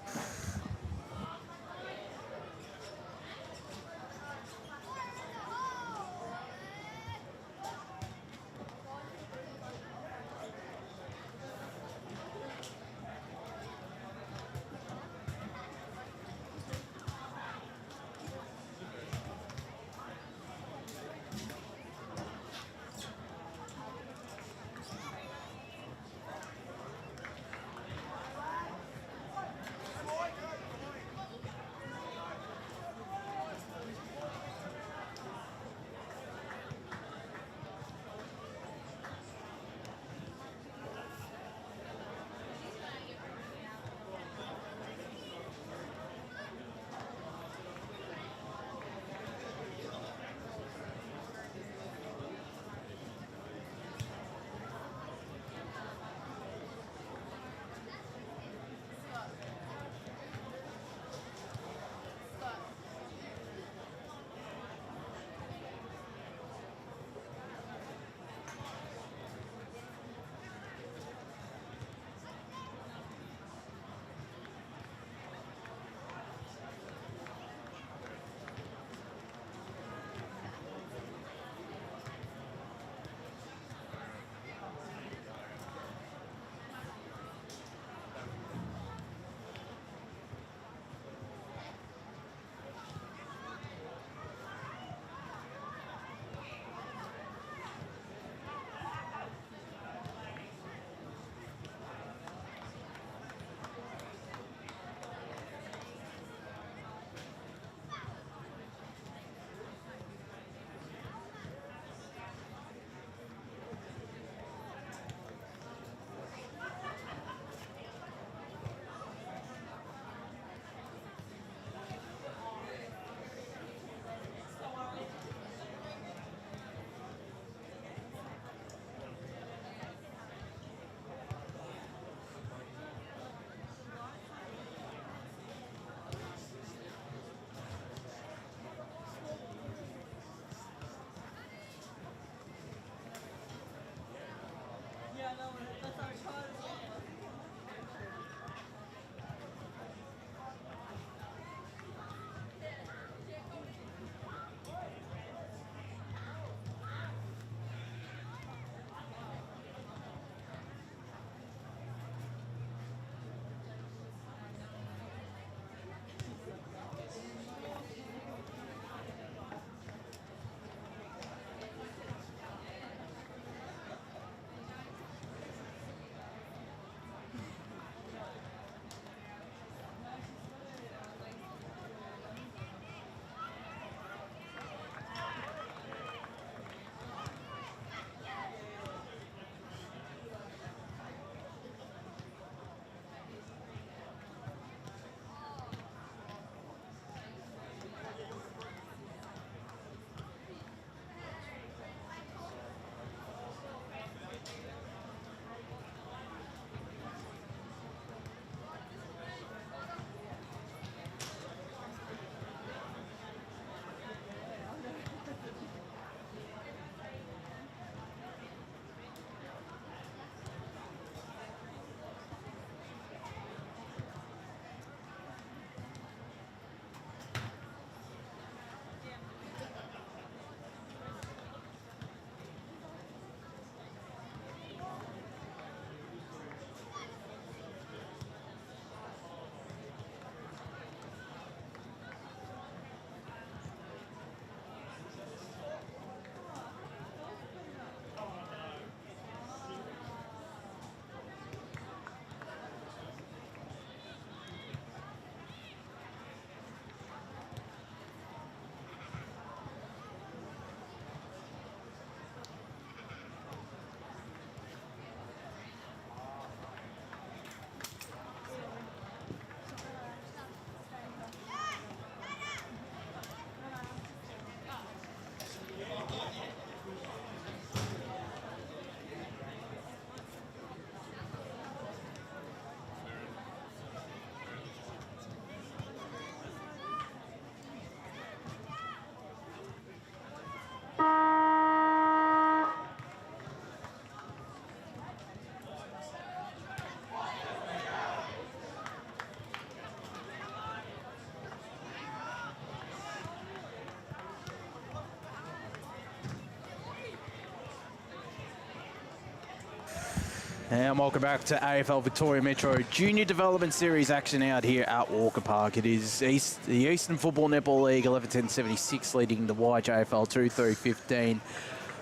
And welcome back to AFL Victoria Metro Junior Development Series action out here at Walker Park. It is the Eastern Football Netball League 11-10-76 leading the YJFL 2-3-15.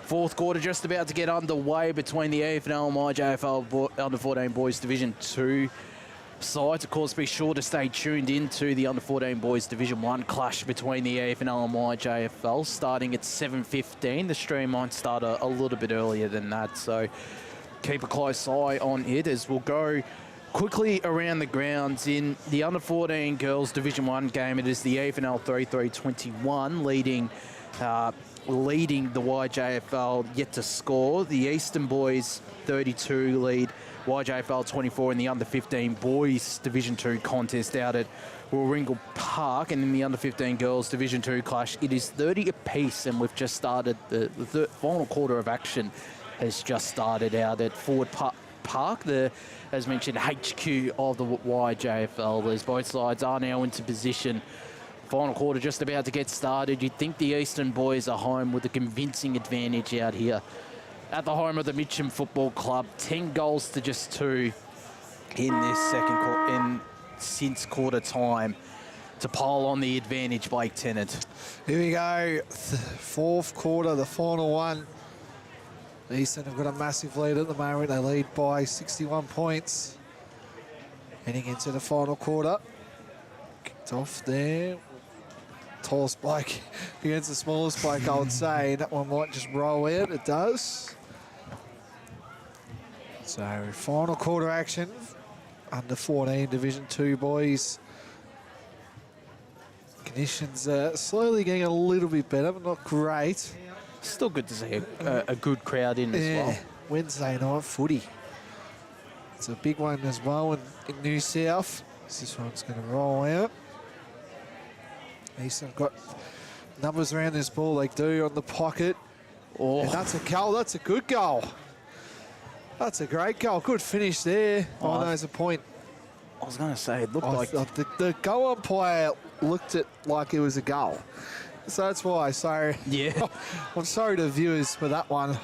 Fourth quarter just about to get underway between the EFNL and YJFL Under-14 Boys Division 2 sides. Of course, be sure to stay tuned into the Under-14 Boys Division 1 clash between the EFNL and YJFL starting at 7:15. The stream might start a little bit earlier than that, so keep a close eye on it as we'll go quickly around the grounds. In the Under-14 Girls Division 1 game, it is the EFNL 3-3-21 leading the YJFL yet to score. The Eastern Boys 32 lead YJFL 24 in the Under-15 Boys Division 2 contest out at Warringal Park. And in the Under-15 Girls Division 2 clash, it is 30 apiece, and we've just started the final quarter of action has just started out at Ford Park, the, as mentioned, HQ of the YJFL. As both sides are now into position. Final quarter just about to get started. You'd think the Eastern Boys are home with a convincing advantage out here at the home of the Mitcham Football Club. 10 goals to just 2 in this second quarter, since quarter time, to pile on the advantage, Blake Tennant. Here we go, fourth quarter, the final one. Eastern have got a massive lead at the moment. They lead by 61 points. Heading into the final quarter. Kicked off there. Tallest bloke against the smallest bloke, I would say. That one might just roll out. It does. So, final quarter action. Under 14 Division 2 boys. Conditions are slowly getting a little bit better, but not great. Still good to see a good crowd in as well. Wednesday night footy. It's a big one as well in New South. This one's going to roll out. Eastern got numbers around this ball, they do, on the pocket. Oh, and that's a goal. That's a good goal. That's a great goal. Good finish there. Oh, there's a point. I was going to say, it looked like the goal umpire looked at like it was a goal. So that's why. So yeah, I'm sorry to viewers for that one.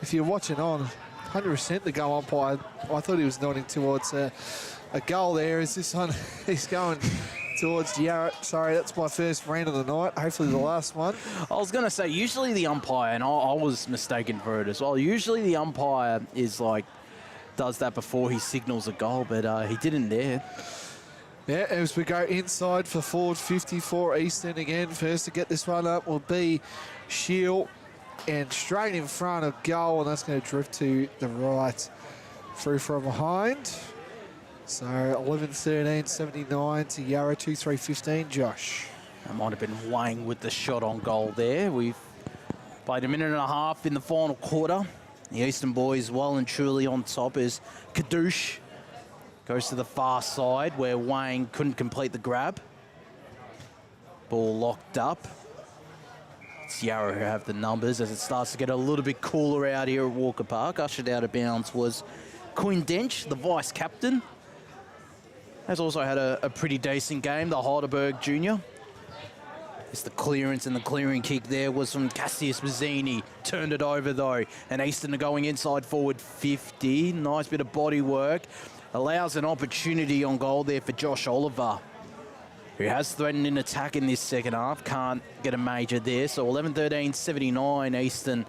If you're watching on, 100% the goal umpire, I thought he was nodding towards a goal there. Is this one? He's going towards Yarra. Sorry, that's my first rant of the night. Hopefully the last one. I was going to say, usually the umpire, and I was mistaken for it as well, usually the umpire is like, does that before he signals a goal, but he didn't there. Yeah, as we go inside for forward 54 Eastern again. First to get this one up will be Shield, and straight in front of goal, and that's going to drift to the right. Through from behind. So 11-13, 79 to Yarra 2-3-15, Josh. That might have been Wayne with the shot on goal there. We've played a minute and a half in the final quarter. The Eastern Boys well and truly on top as Kadoosh goes to the far side where Wayne couldn't complete the grab. Ball locked up. It's Yarra who have the numbers as it starts to get a little bit cooler out here at Walker Park. Ushered out of bounds was Quinn Dench, the vice-captain. Has also had a pretty decent game, the Heidelberg junior. It's the clearance, and the clearing kick there was from Cassius Mazzini. Turned it over though, and Eastern are going inside forward 50. Nice bit of body work. Allows an opportunity on goal there for Josh Oliver, who has threatened an attack in this second half. Can't get a major there. So 11-13, 79. Eastern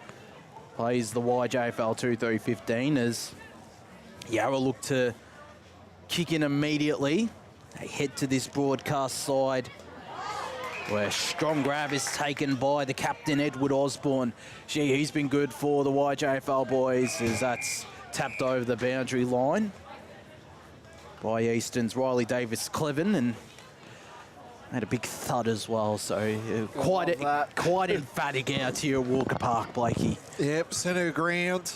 plays the YJFL 2-3-15 as Yarra look to kick in immediately. They head to this broadcast side where strong grab is taken by the captain, Edward Osborne. Gee, he's been good for the YJFL boys as that's tapped over the boundary line by Eastern's Riley Davis-Cleven, and made a big thud as well. So quite emphatic out here at Walker Park, Blakey. Yep, centre ground,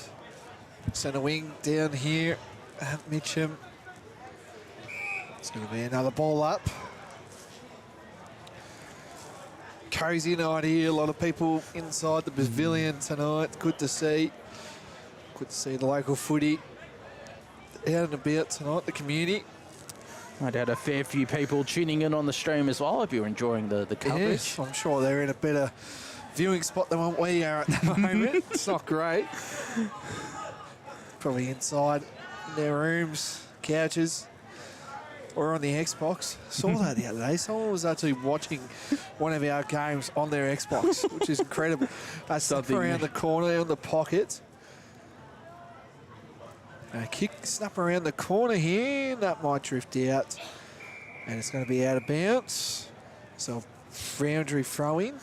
centre wing down here at Mitcham. It's going to be another ball up. Cozy night here. A lot of people inside the pavilion tonight. Good to see. Good to see the local footy out and about tonight, the community. I'd had a fair few people tuning in on the stream as well. If you're enjoying the coverage. Yes, I'm sure they're in a better viewing spot than what we are at the moment. It's not great. Probably inside in their rooms, couches, or on the Xbox. Saw that the other day. Someone was actually watching one of our games on their Xbox, which is incredible. Snap around the corner on the pocket. Snap around the corner here. That might drift out. And it's going to be out of bounds. So, boundary throwing.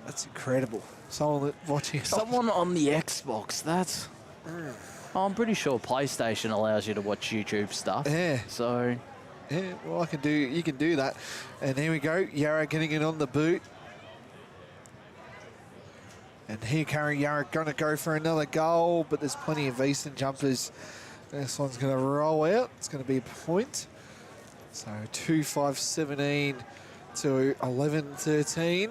That's incredible. Someone watching. Someone on the Xbox. That's. I'm pretty sure PlayStation allows you to watch YouTube stuff. Yeah. So. Yeah, well, you can do that. And here we go. Yarra getting it on the boot. And here, Yarra going to go for another goal, but there's plenty of Eastern jumpers. This one's going to roll out. It's going to be a point. So 2-5-17 to 11-13.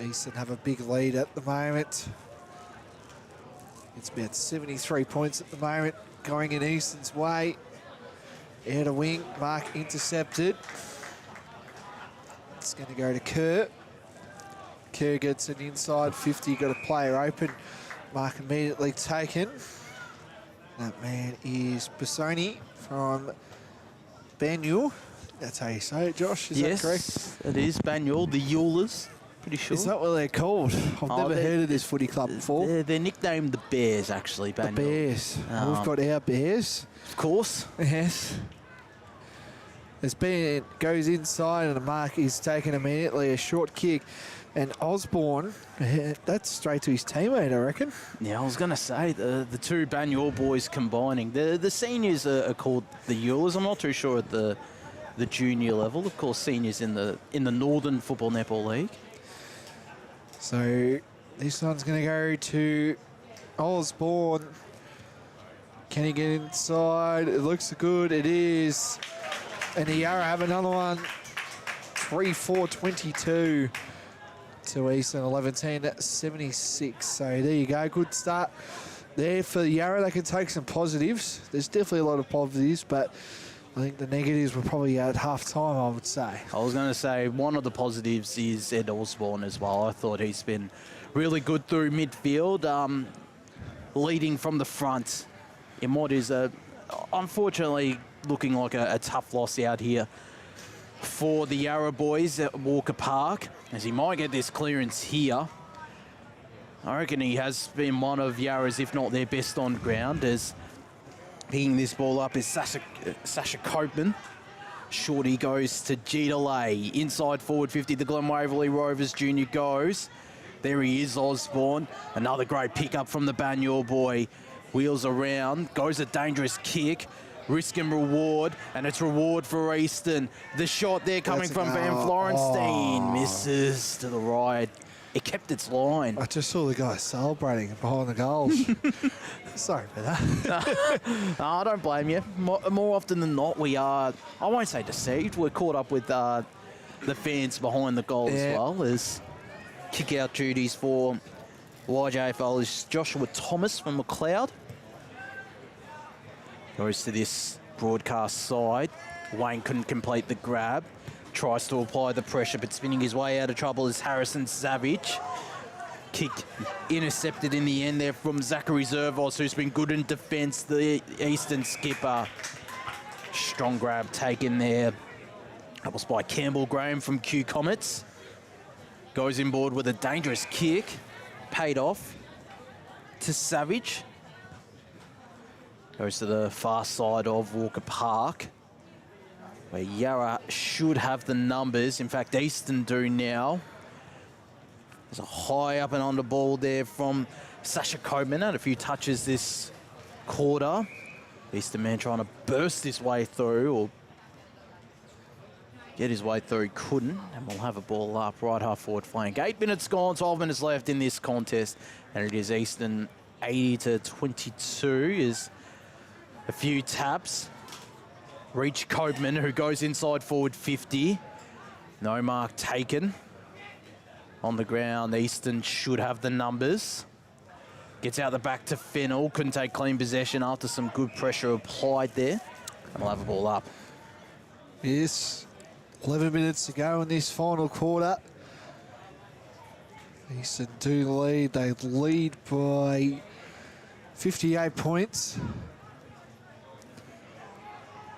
Eastern have a big lead at the moment. It's about 73 points at the moment going in Eastern's way. Out of wing, Mark intercepted. It's going to go to Kerr. Kerr gets an inside 50, got a player open. Mark immediately taken. That man is Bassoni from Banyule. That's how you say it, Josh, is that correct? Yes, it is Banyule, the Eulers, pretty sure. Is that what they're called? I've never heard of this footy club before. They're nicknamed the Bears, actually, Banyule. The Bears. We've got our Bears. Of course. Yes. Goes inside and the mark is taken immediately. A short kick. And Osborne, that's straight to his teammate, I reckon. Yeah, I was going to say, the two Banyule boys combining. The seniors are called the Eulers. I'm not too sure at the junior level. Of course, seniors in the Northern Football Netball League. So this one's going to go to Osborne. Can he get inside? It looks good. It is. And the Yarra have another one. 3-4-22 to Eastern 11-10-76. So there you go. Good start there for the Yarra. They can take some positives. There's definitely a lot of positives, but I think the negatives were probably at half time, I would say. I was going to say one of the positives is Ed Osborne as well. I thought he's been really good through midfield, leading from the front in what is unfortunately looking like a tough loss out here for the Yarra boys at Walker Park, as he might get this clearance here. I reckon he has been one of Yarra's, if not their best on ground, as picking this ball up is Sasha Copeman. Shorty goes to G Delay. Inside forward 50, the Glen Waverley Rovers Junior goes. There he is, Osborne. Another great pickup from the Banyule boy. Wheels around, goes a dangerous kick. Risk and reward, and it's reward for Easton. The shot there coming from Van Florenstein. Misses to the right. It kept its line. I just saw the guy celebrating behind the goals. Sorry for that. No, I don't blame you. More often than not, we are, I won't say deceived, we're caught up with the fans behind the goal as well, as kick-out duties for YJFL is Joshua Thomas from McLeod. Goes to this broadcast side. Wayne couldn't complete the grab. Tries to apply the pressure, but spinning his way out of trouble is Harrison Savage. Kick intercepted in the end there from Zachary Zervos, who's been good in defence, the Eastern skipper. Strong grab taken there. That was by Campbell Graham from Q Comets. Goes inboard with a dangerous kick. Paid off to Savage. Goes to the far side of Walker Park, where Yarra should have the numbers. In fact, Eastern do now. There's a high up and under ball there from Sasha Copeman. Had a few touches this quarter. Eastern man trying to burst his way through, or get his way through, couldn't. And we'll have a ball up right half forward flank. 8 minutes gone, 12 minutes left in this contest. And it is Eastern 80-22 is a few taps. Reach Copeman, who goes inside forward 50. No mark taken. On the ground, Eastern should have the numbers. Gets out the back to Fennell. Couldn't take clean possession after some good pressure applied there. And we'll have a ball up. Yes, 11 minutes to go in this final quarter. Eastern do lead. They lead by 58 points.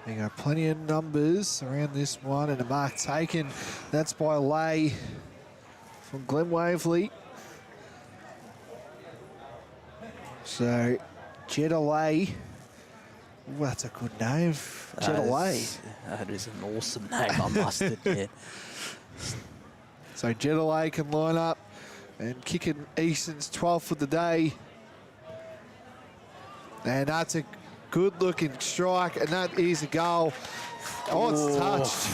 There you go, plenty of numbers around this one, and a mark taken. That's by Lay from Glen Waverley. So, Jetta Lay. Ooh, that's a good name. Jetta Lay. That is an awesome name, I must admit. So Jetta Lay can line up and kick in Easton's 12th of the day. And that's a good-looking strike, and that is a goal. Oh, it's touched.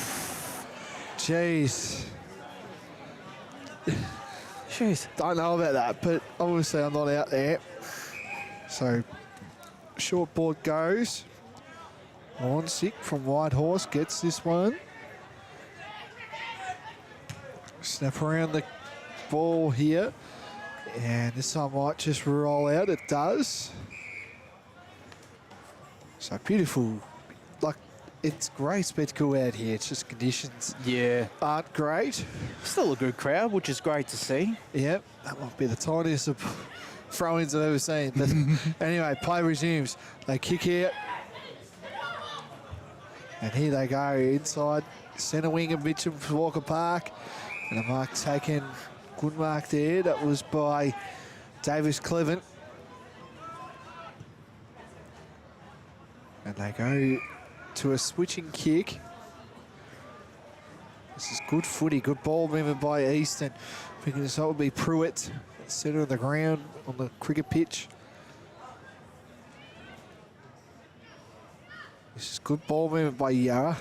Jeez. Jeez. Don't know about that, but obviously I'm not out there. So, short board goes. Warnsick from Whitehorse gets this one. Snap around the ball here. And this one might just roll out. It does. So beautiful. Like, it's great spectacle out here. It's just conditions aren't great. Still a good crowd, which is great to see. Yep, that might be the tiniest of throw-ins I've ever seen. But anyway, play resumes. They kick out. And here they go inside centre wing of Mitchell Walker Park. And a mark taken, good mark there. That was by Davis Clevent. And they go to a switching kick. This is good footy, good ball movement by Easton. Picking this up would be Pruitt, centre of the ground on the cricket pitch. This is good ball movement by Yarra.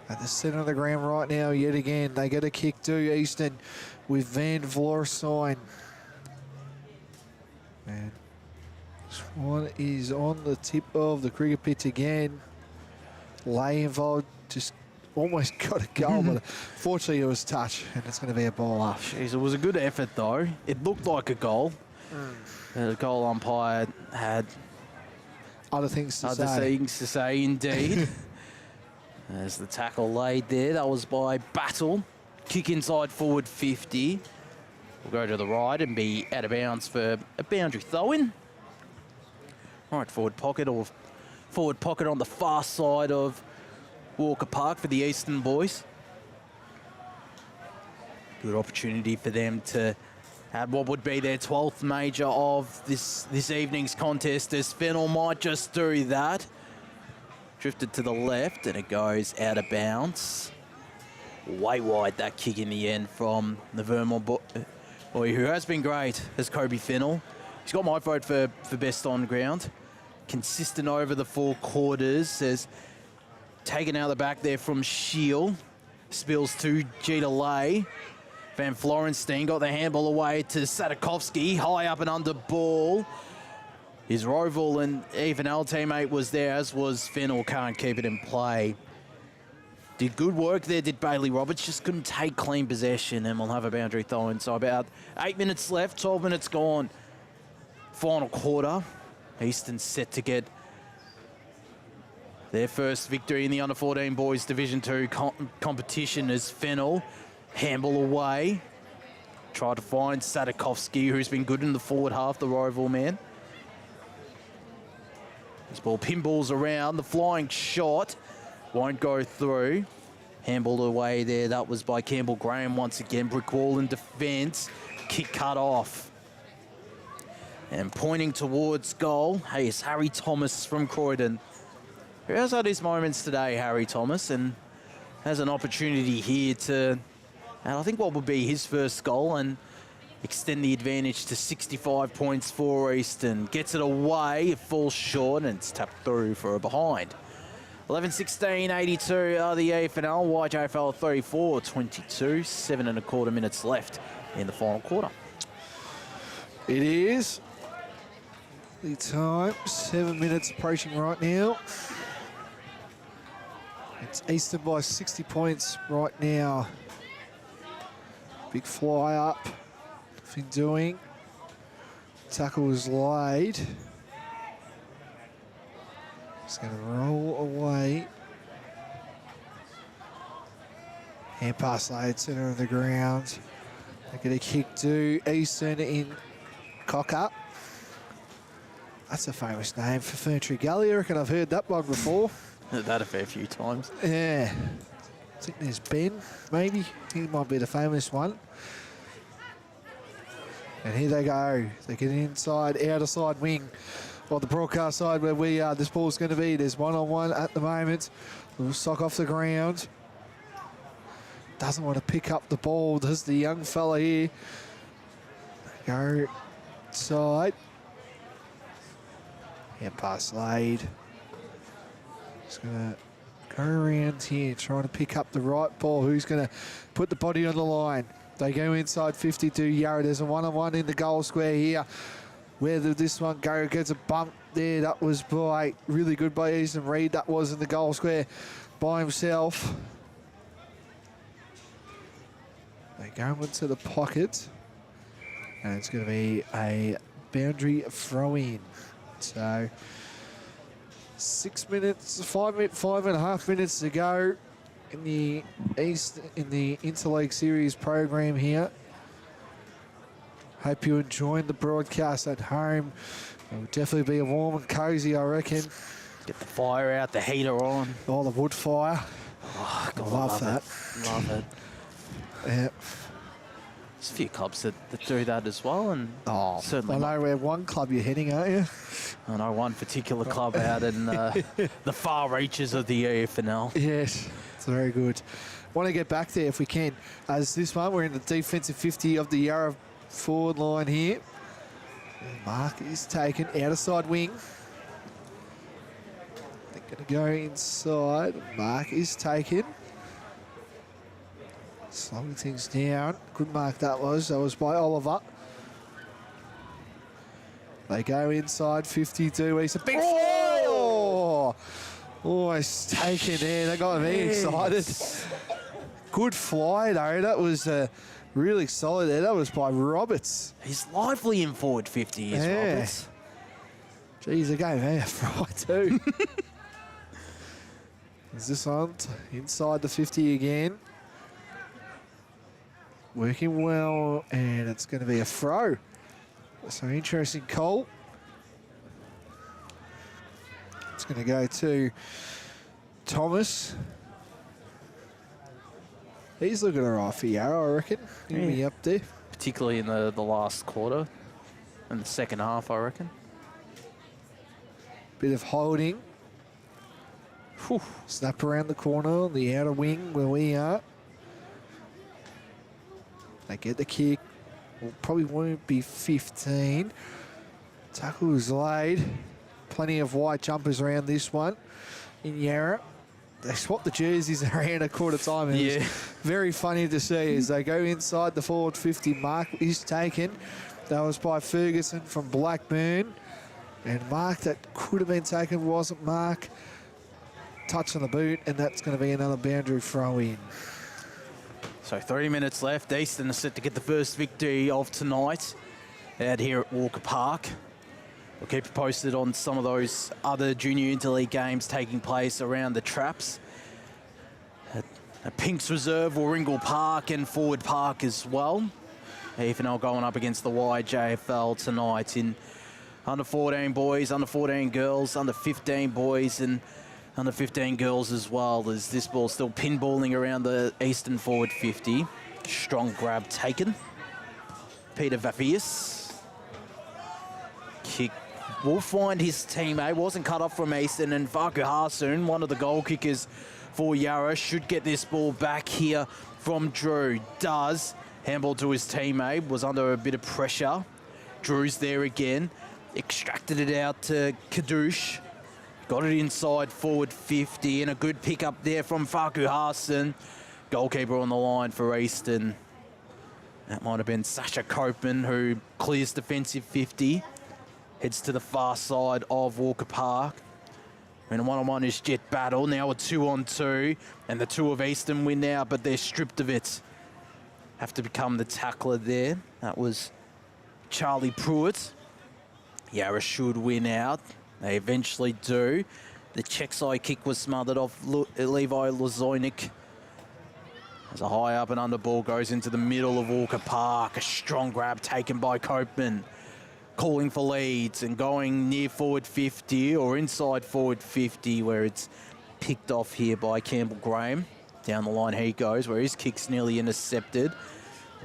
At the centre of the ground right now, yet again, they get a kick to Easton with Van Vlorstein. And this one is on the tip of the cricket pitch again. Lay involved, just almost got a goal, but fortunately it was touch, and it's going to be a ball up. Jeez, it was a good effort though. It looked like a goal. The goal umpire had other things to say. Other things to say, indeed. As the tackle laid there, that was by Battle. Kick inside forward 50. We'll go to the right and be out of bounds for a boundary throw-in. Right forward pocket, or forward pocket on the far side of Walker Park for the Eastern boys. Good opportunity for them to have what would be their 12th major of this evening's contest, as Fennell might just do that. Drifted to the left, and it goes out of bounds. Way wide, that kick in the end from the Vermont boy, who has been great, as Kobe Fennell. He's got my vote for best on ground. Consistent over the 4 quarters. Has taken out the back there from Shield. Spills to Jeter Lay. Van Florenstein got the handball away to Sadakovsky. High up and under ball. His Roval and EFNL teammate was there, as was Fennell. Can't keep it in play. Did good work there, did Bailey Roberts. Just couldn't take clean possession, and we'll have a boundary throw-in. So about 8 minutes left, 12 minutes gone. Final quarter. Easton set to get their first victory in the under-14 boys Division 2 competition, as Fennell handball away. Tried to find Sadakovsky, who's been good in the forward half, the Roval man. This ball pinballs around. The flying shot won't go through. Handball away there. That was by Campbell Graham once again. Brick wall in defence. Kick cut off. And pointing towards goal, hey, it's Harry Thomas from Croydon. Who has had his moments today, Harry Thomas, and has an opportunity here to, and I think what would be his first goal, and extend the advantage to 65 points for Easton. Gets it away, it falls short, and it's tapped through for a behind. 11-16-82 are the AFNL, YJFL 34-22, 7.25 minutes left in the final quarter. It is. The time, 7 minutes approaching right now. It's Easton by 60 points right now. Big fly up. Nothing doing. Tackle was laid. It's going to roll away. Hand pass laid, centre of the ground. They're going to kick to Easton in cock up. That's a famous name for Ferntree Gully. I reckon I've heard that one before. That a fair few times. Yeah. I think there's Ben, maybe. He might be the famous one. And here they go. They get inside, outer side wing. Or the broadcast side where we are. This ball's going to be. There's one-on-one at the moment. Little sock off the ground. Doesn't want to pick up the ball. Does the young fella here. Go side. And pass laid. Just going to go around here, trying to pick up the right ball. Who's going to put the body on the line? They go inside 52 Yarra. There's a one-on-one in the goal square here. Where did this one go? Gets a bump there. That was by really good by Easton Reid. That was in the goal square by himself. They go into the pocket. And it's going to be a boundary throw-in. So 6 minutes, 5.5 minutes to go in the Interleague Series program here. Hope you're enjoying the broadcast at home. It will definitely be a warm and cosy, I reckon. Get the fire out, the heater on. All the wood fire. Oh, God, love that. Love it. Yeah. There's a few clubs that do that as well, and certainly. I know where one club you're heading, aren't you? I know one particular club out in the far reaches of the EFNL. Yes, it's very good. Want to get back there if we can. As this one, we're in the defensive 50 of the Yarra forward line here. Mark is taken outer side wing. They're going to go inside. Mark is taken. Slowing things down. Good mark that was. That was by Oliver. They go inside 52. He's a big fly. Oh, it's taken there. They got me excited. Good fly though. That was really solid there. That was by Roberts. He's lively in forward 50, is Roberts. Geez, they gave me a fry too. Is this on inside the 50 again? Working well, and it's going to be a throw. So interesting call. It's going to go to Thomas. He's looking all right for Yarra, I reckon. He'll be up there. Particularly in the last quarter and the second half, I reckon. Bit of holding. Whew. Snap around the corner on the outer wing where we are. They get the kick. Well, probably won't be 15. Tackle is laid. Plenty of white jumpers around this one in Yarra. They swap the jerseys around a quarter time. It was very funny to see as they go inside the forward 50. Mark is taken. That was by Ferguson from Blackburn. And Mark that could have been taken wasn't Mark. Touch on the boot, and that's going to be another boundary throw in. So 30 minutes left. Easton are set to get the first victory of tonight out here at Walker Park. We'll keep you posted on some of those other junior interleague games taking place around the traps. At Pinks Reserve, Warringal Park and Forward Park as well. EFNL going up against the YJFL tonight in under 14 boys, under 14 girls, under 15 boys and under 15 girls as well. As this ball still pinballing around the Eastern forward 50. Strong grab taken. Peter Vafius. Kick will find his teammate. Wasn't cut off from Eastern, and Faku Harsoon, one of the goal kickers for Yarra, should get this ball back here from Drew. Does. Handball to his teammate. Was under a bit of pressure. Drew's there again. Extracted it out to Kadoosh. Got it inside forward 50, and a good pick up there from Faku Harson. Goalkeeper on the line for Easton. That might have been Sasha Copeman, who clears defensive 50. Heads to the far side of Walker Park. And a one-on-one is Jet Battle. Now a 2-on-2. And the two of Easton win now, but they're stripped of it. Have to become the tackler there. That was Charlie Pruitt. Yarra should win out. They eventually do. The check side kick was smothered off Levi Lozoinic. As a high up and under ball goes into the middle of Walker Park. A strong grab taken by Copeman. calling for leads and going near forward 50 or inside forward 50, where it's picked off here by Campbell Graham. Down the line he goes, where his kick's nearly intercepted.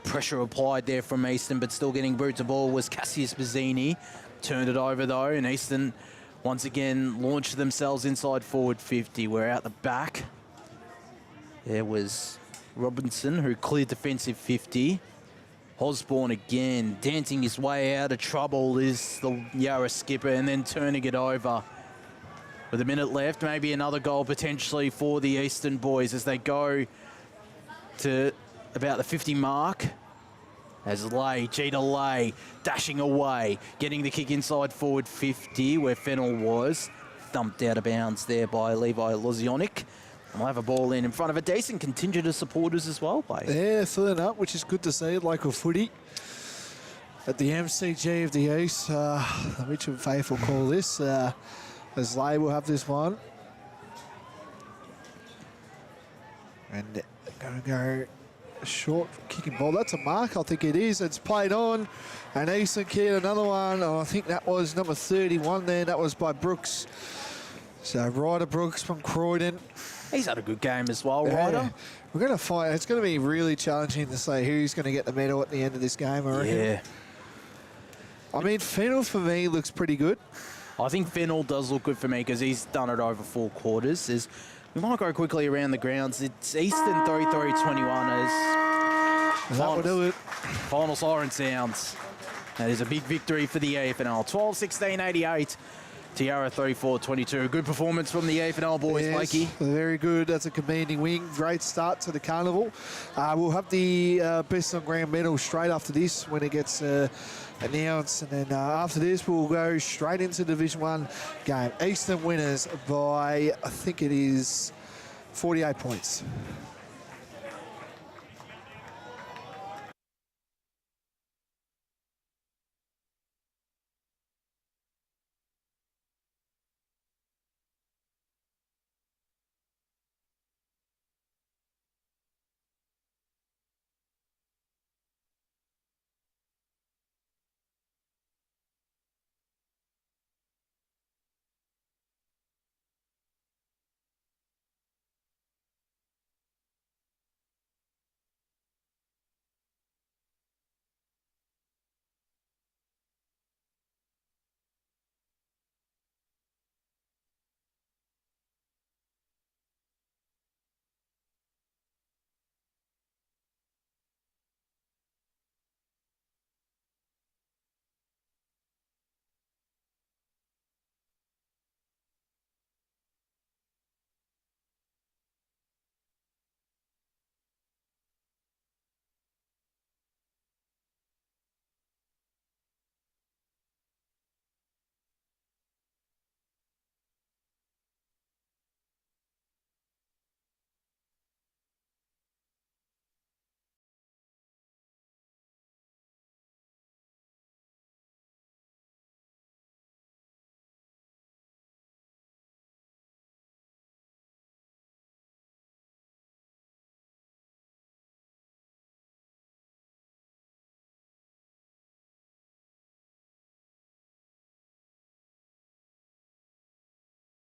Pressure applied there from Easton, but still getting boot to ball was Cassius Mazzini. Turned it over though, and Easton once again launched themselves inside forward 50. We're out the back. There was Robinson, who cleared defensive 50. Osborne again, dancing his way out of trouble is the Yarra skipper, and then turning it over. With a minute left, maybe another goal potentially for the Eastern boys as they go to about the 50 mark. As Jeter Lay dashing away, getting the kick inside forward 50 where Fennell was. Thumped out of bounds there by Levi Lozionic. And we'll have a ball in front of a decent contingent of supporters as well, Blake. Yeah, filling up, which is good to see. Local footy at the MCG of the East. The Richmond faithful call this. As Lay will have this one. And going to go short kicking ball. That's a mark, I think it is. It's played on. And Easton kid, another one. Oh, I think that was number 31 there. That was by Brooks. So Ryder Brooks from Croydon. He's had a good game as well, Ryder. We're going to fight. It's going to be really challenging to say who's going to get the medal at the end of this game, I reckon. Yeah. I mean, Fennell for me looks pretty good. I think Fennell does look good for me because he's done it over 4 quarters. We might go quickly around the grounds. It's Eastern 33-21 as That will do it. Final siren sounds. That is a big victory for the EFNL. 12-16-88 to Yarra 34-22. Good performance from the EFNL boys, yes, Blakey. Very good. That's a commanding win. Great start to the carnival. We'll have the best on ground medal straight after this when it gets announced, and then after this we'll go straight into Division 1 game. Eastern winners by, I think it is 48 points.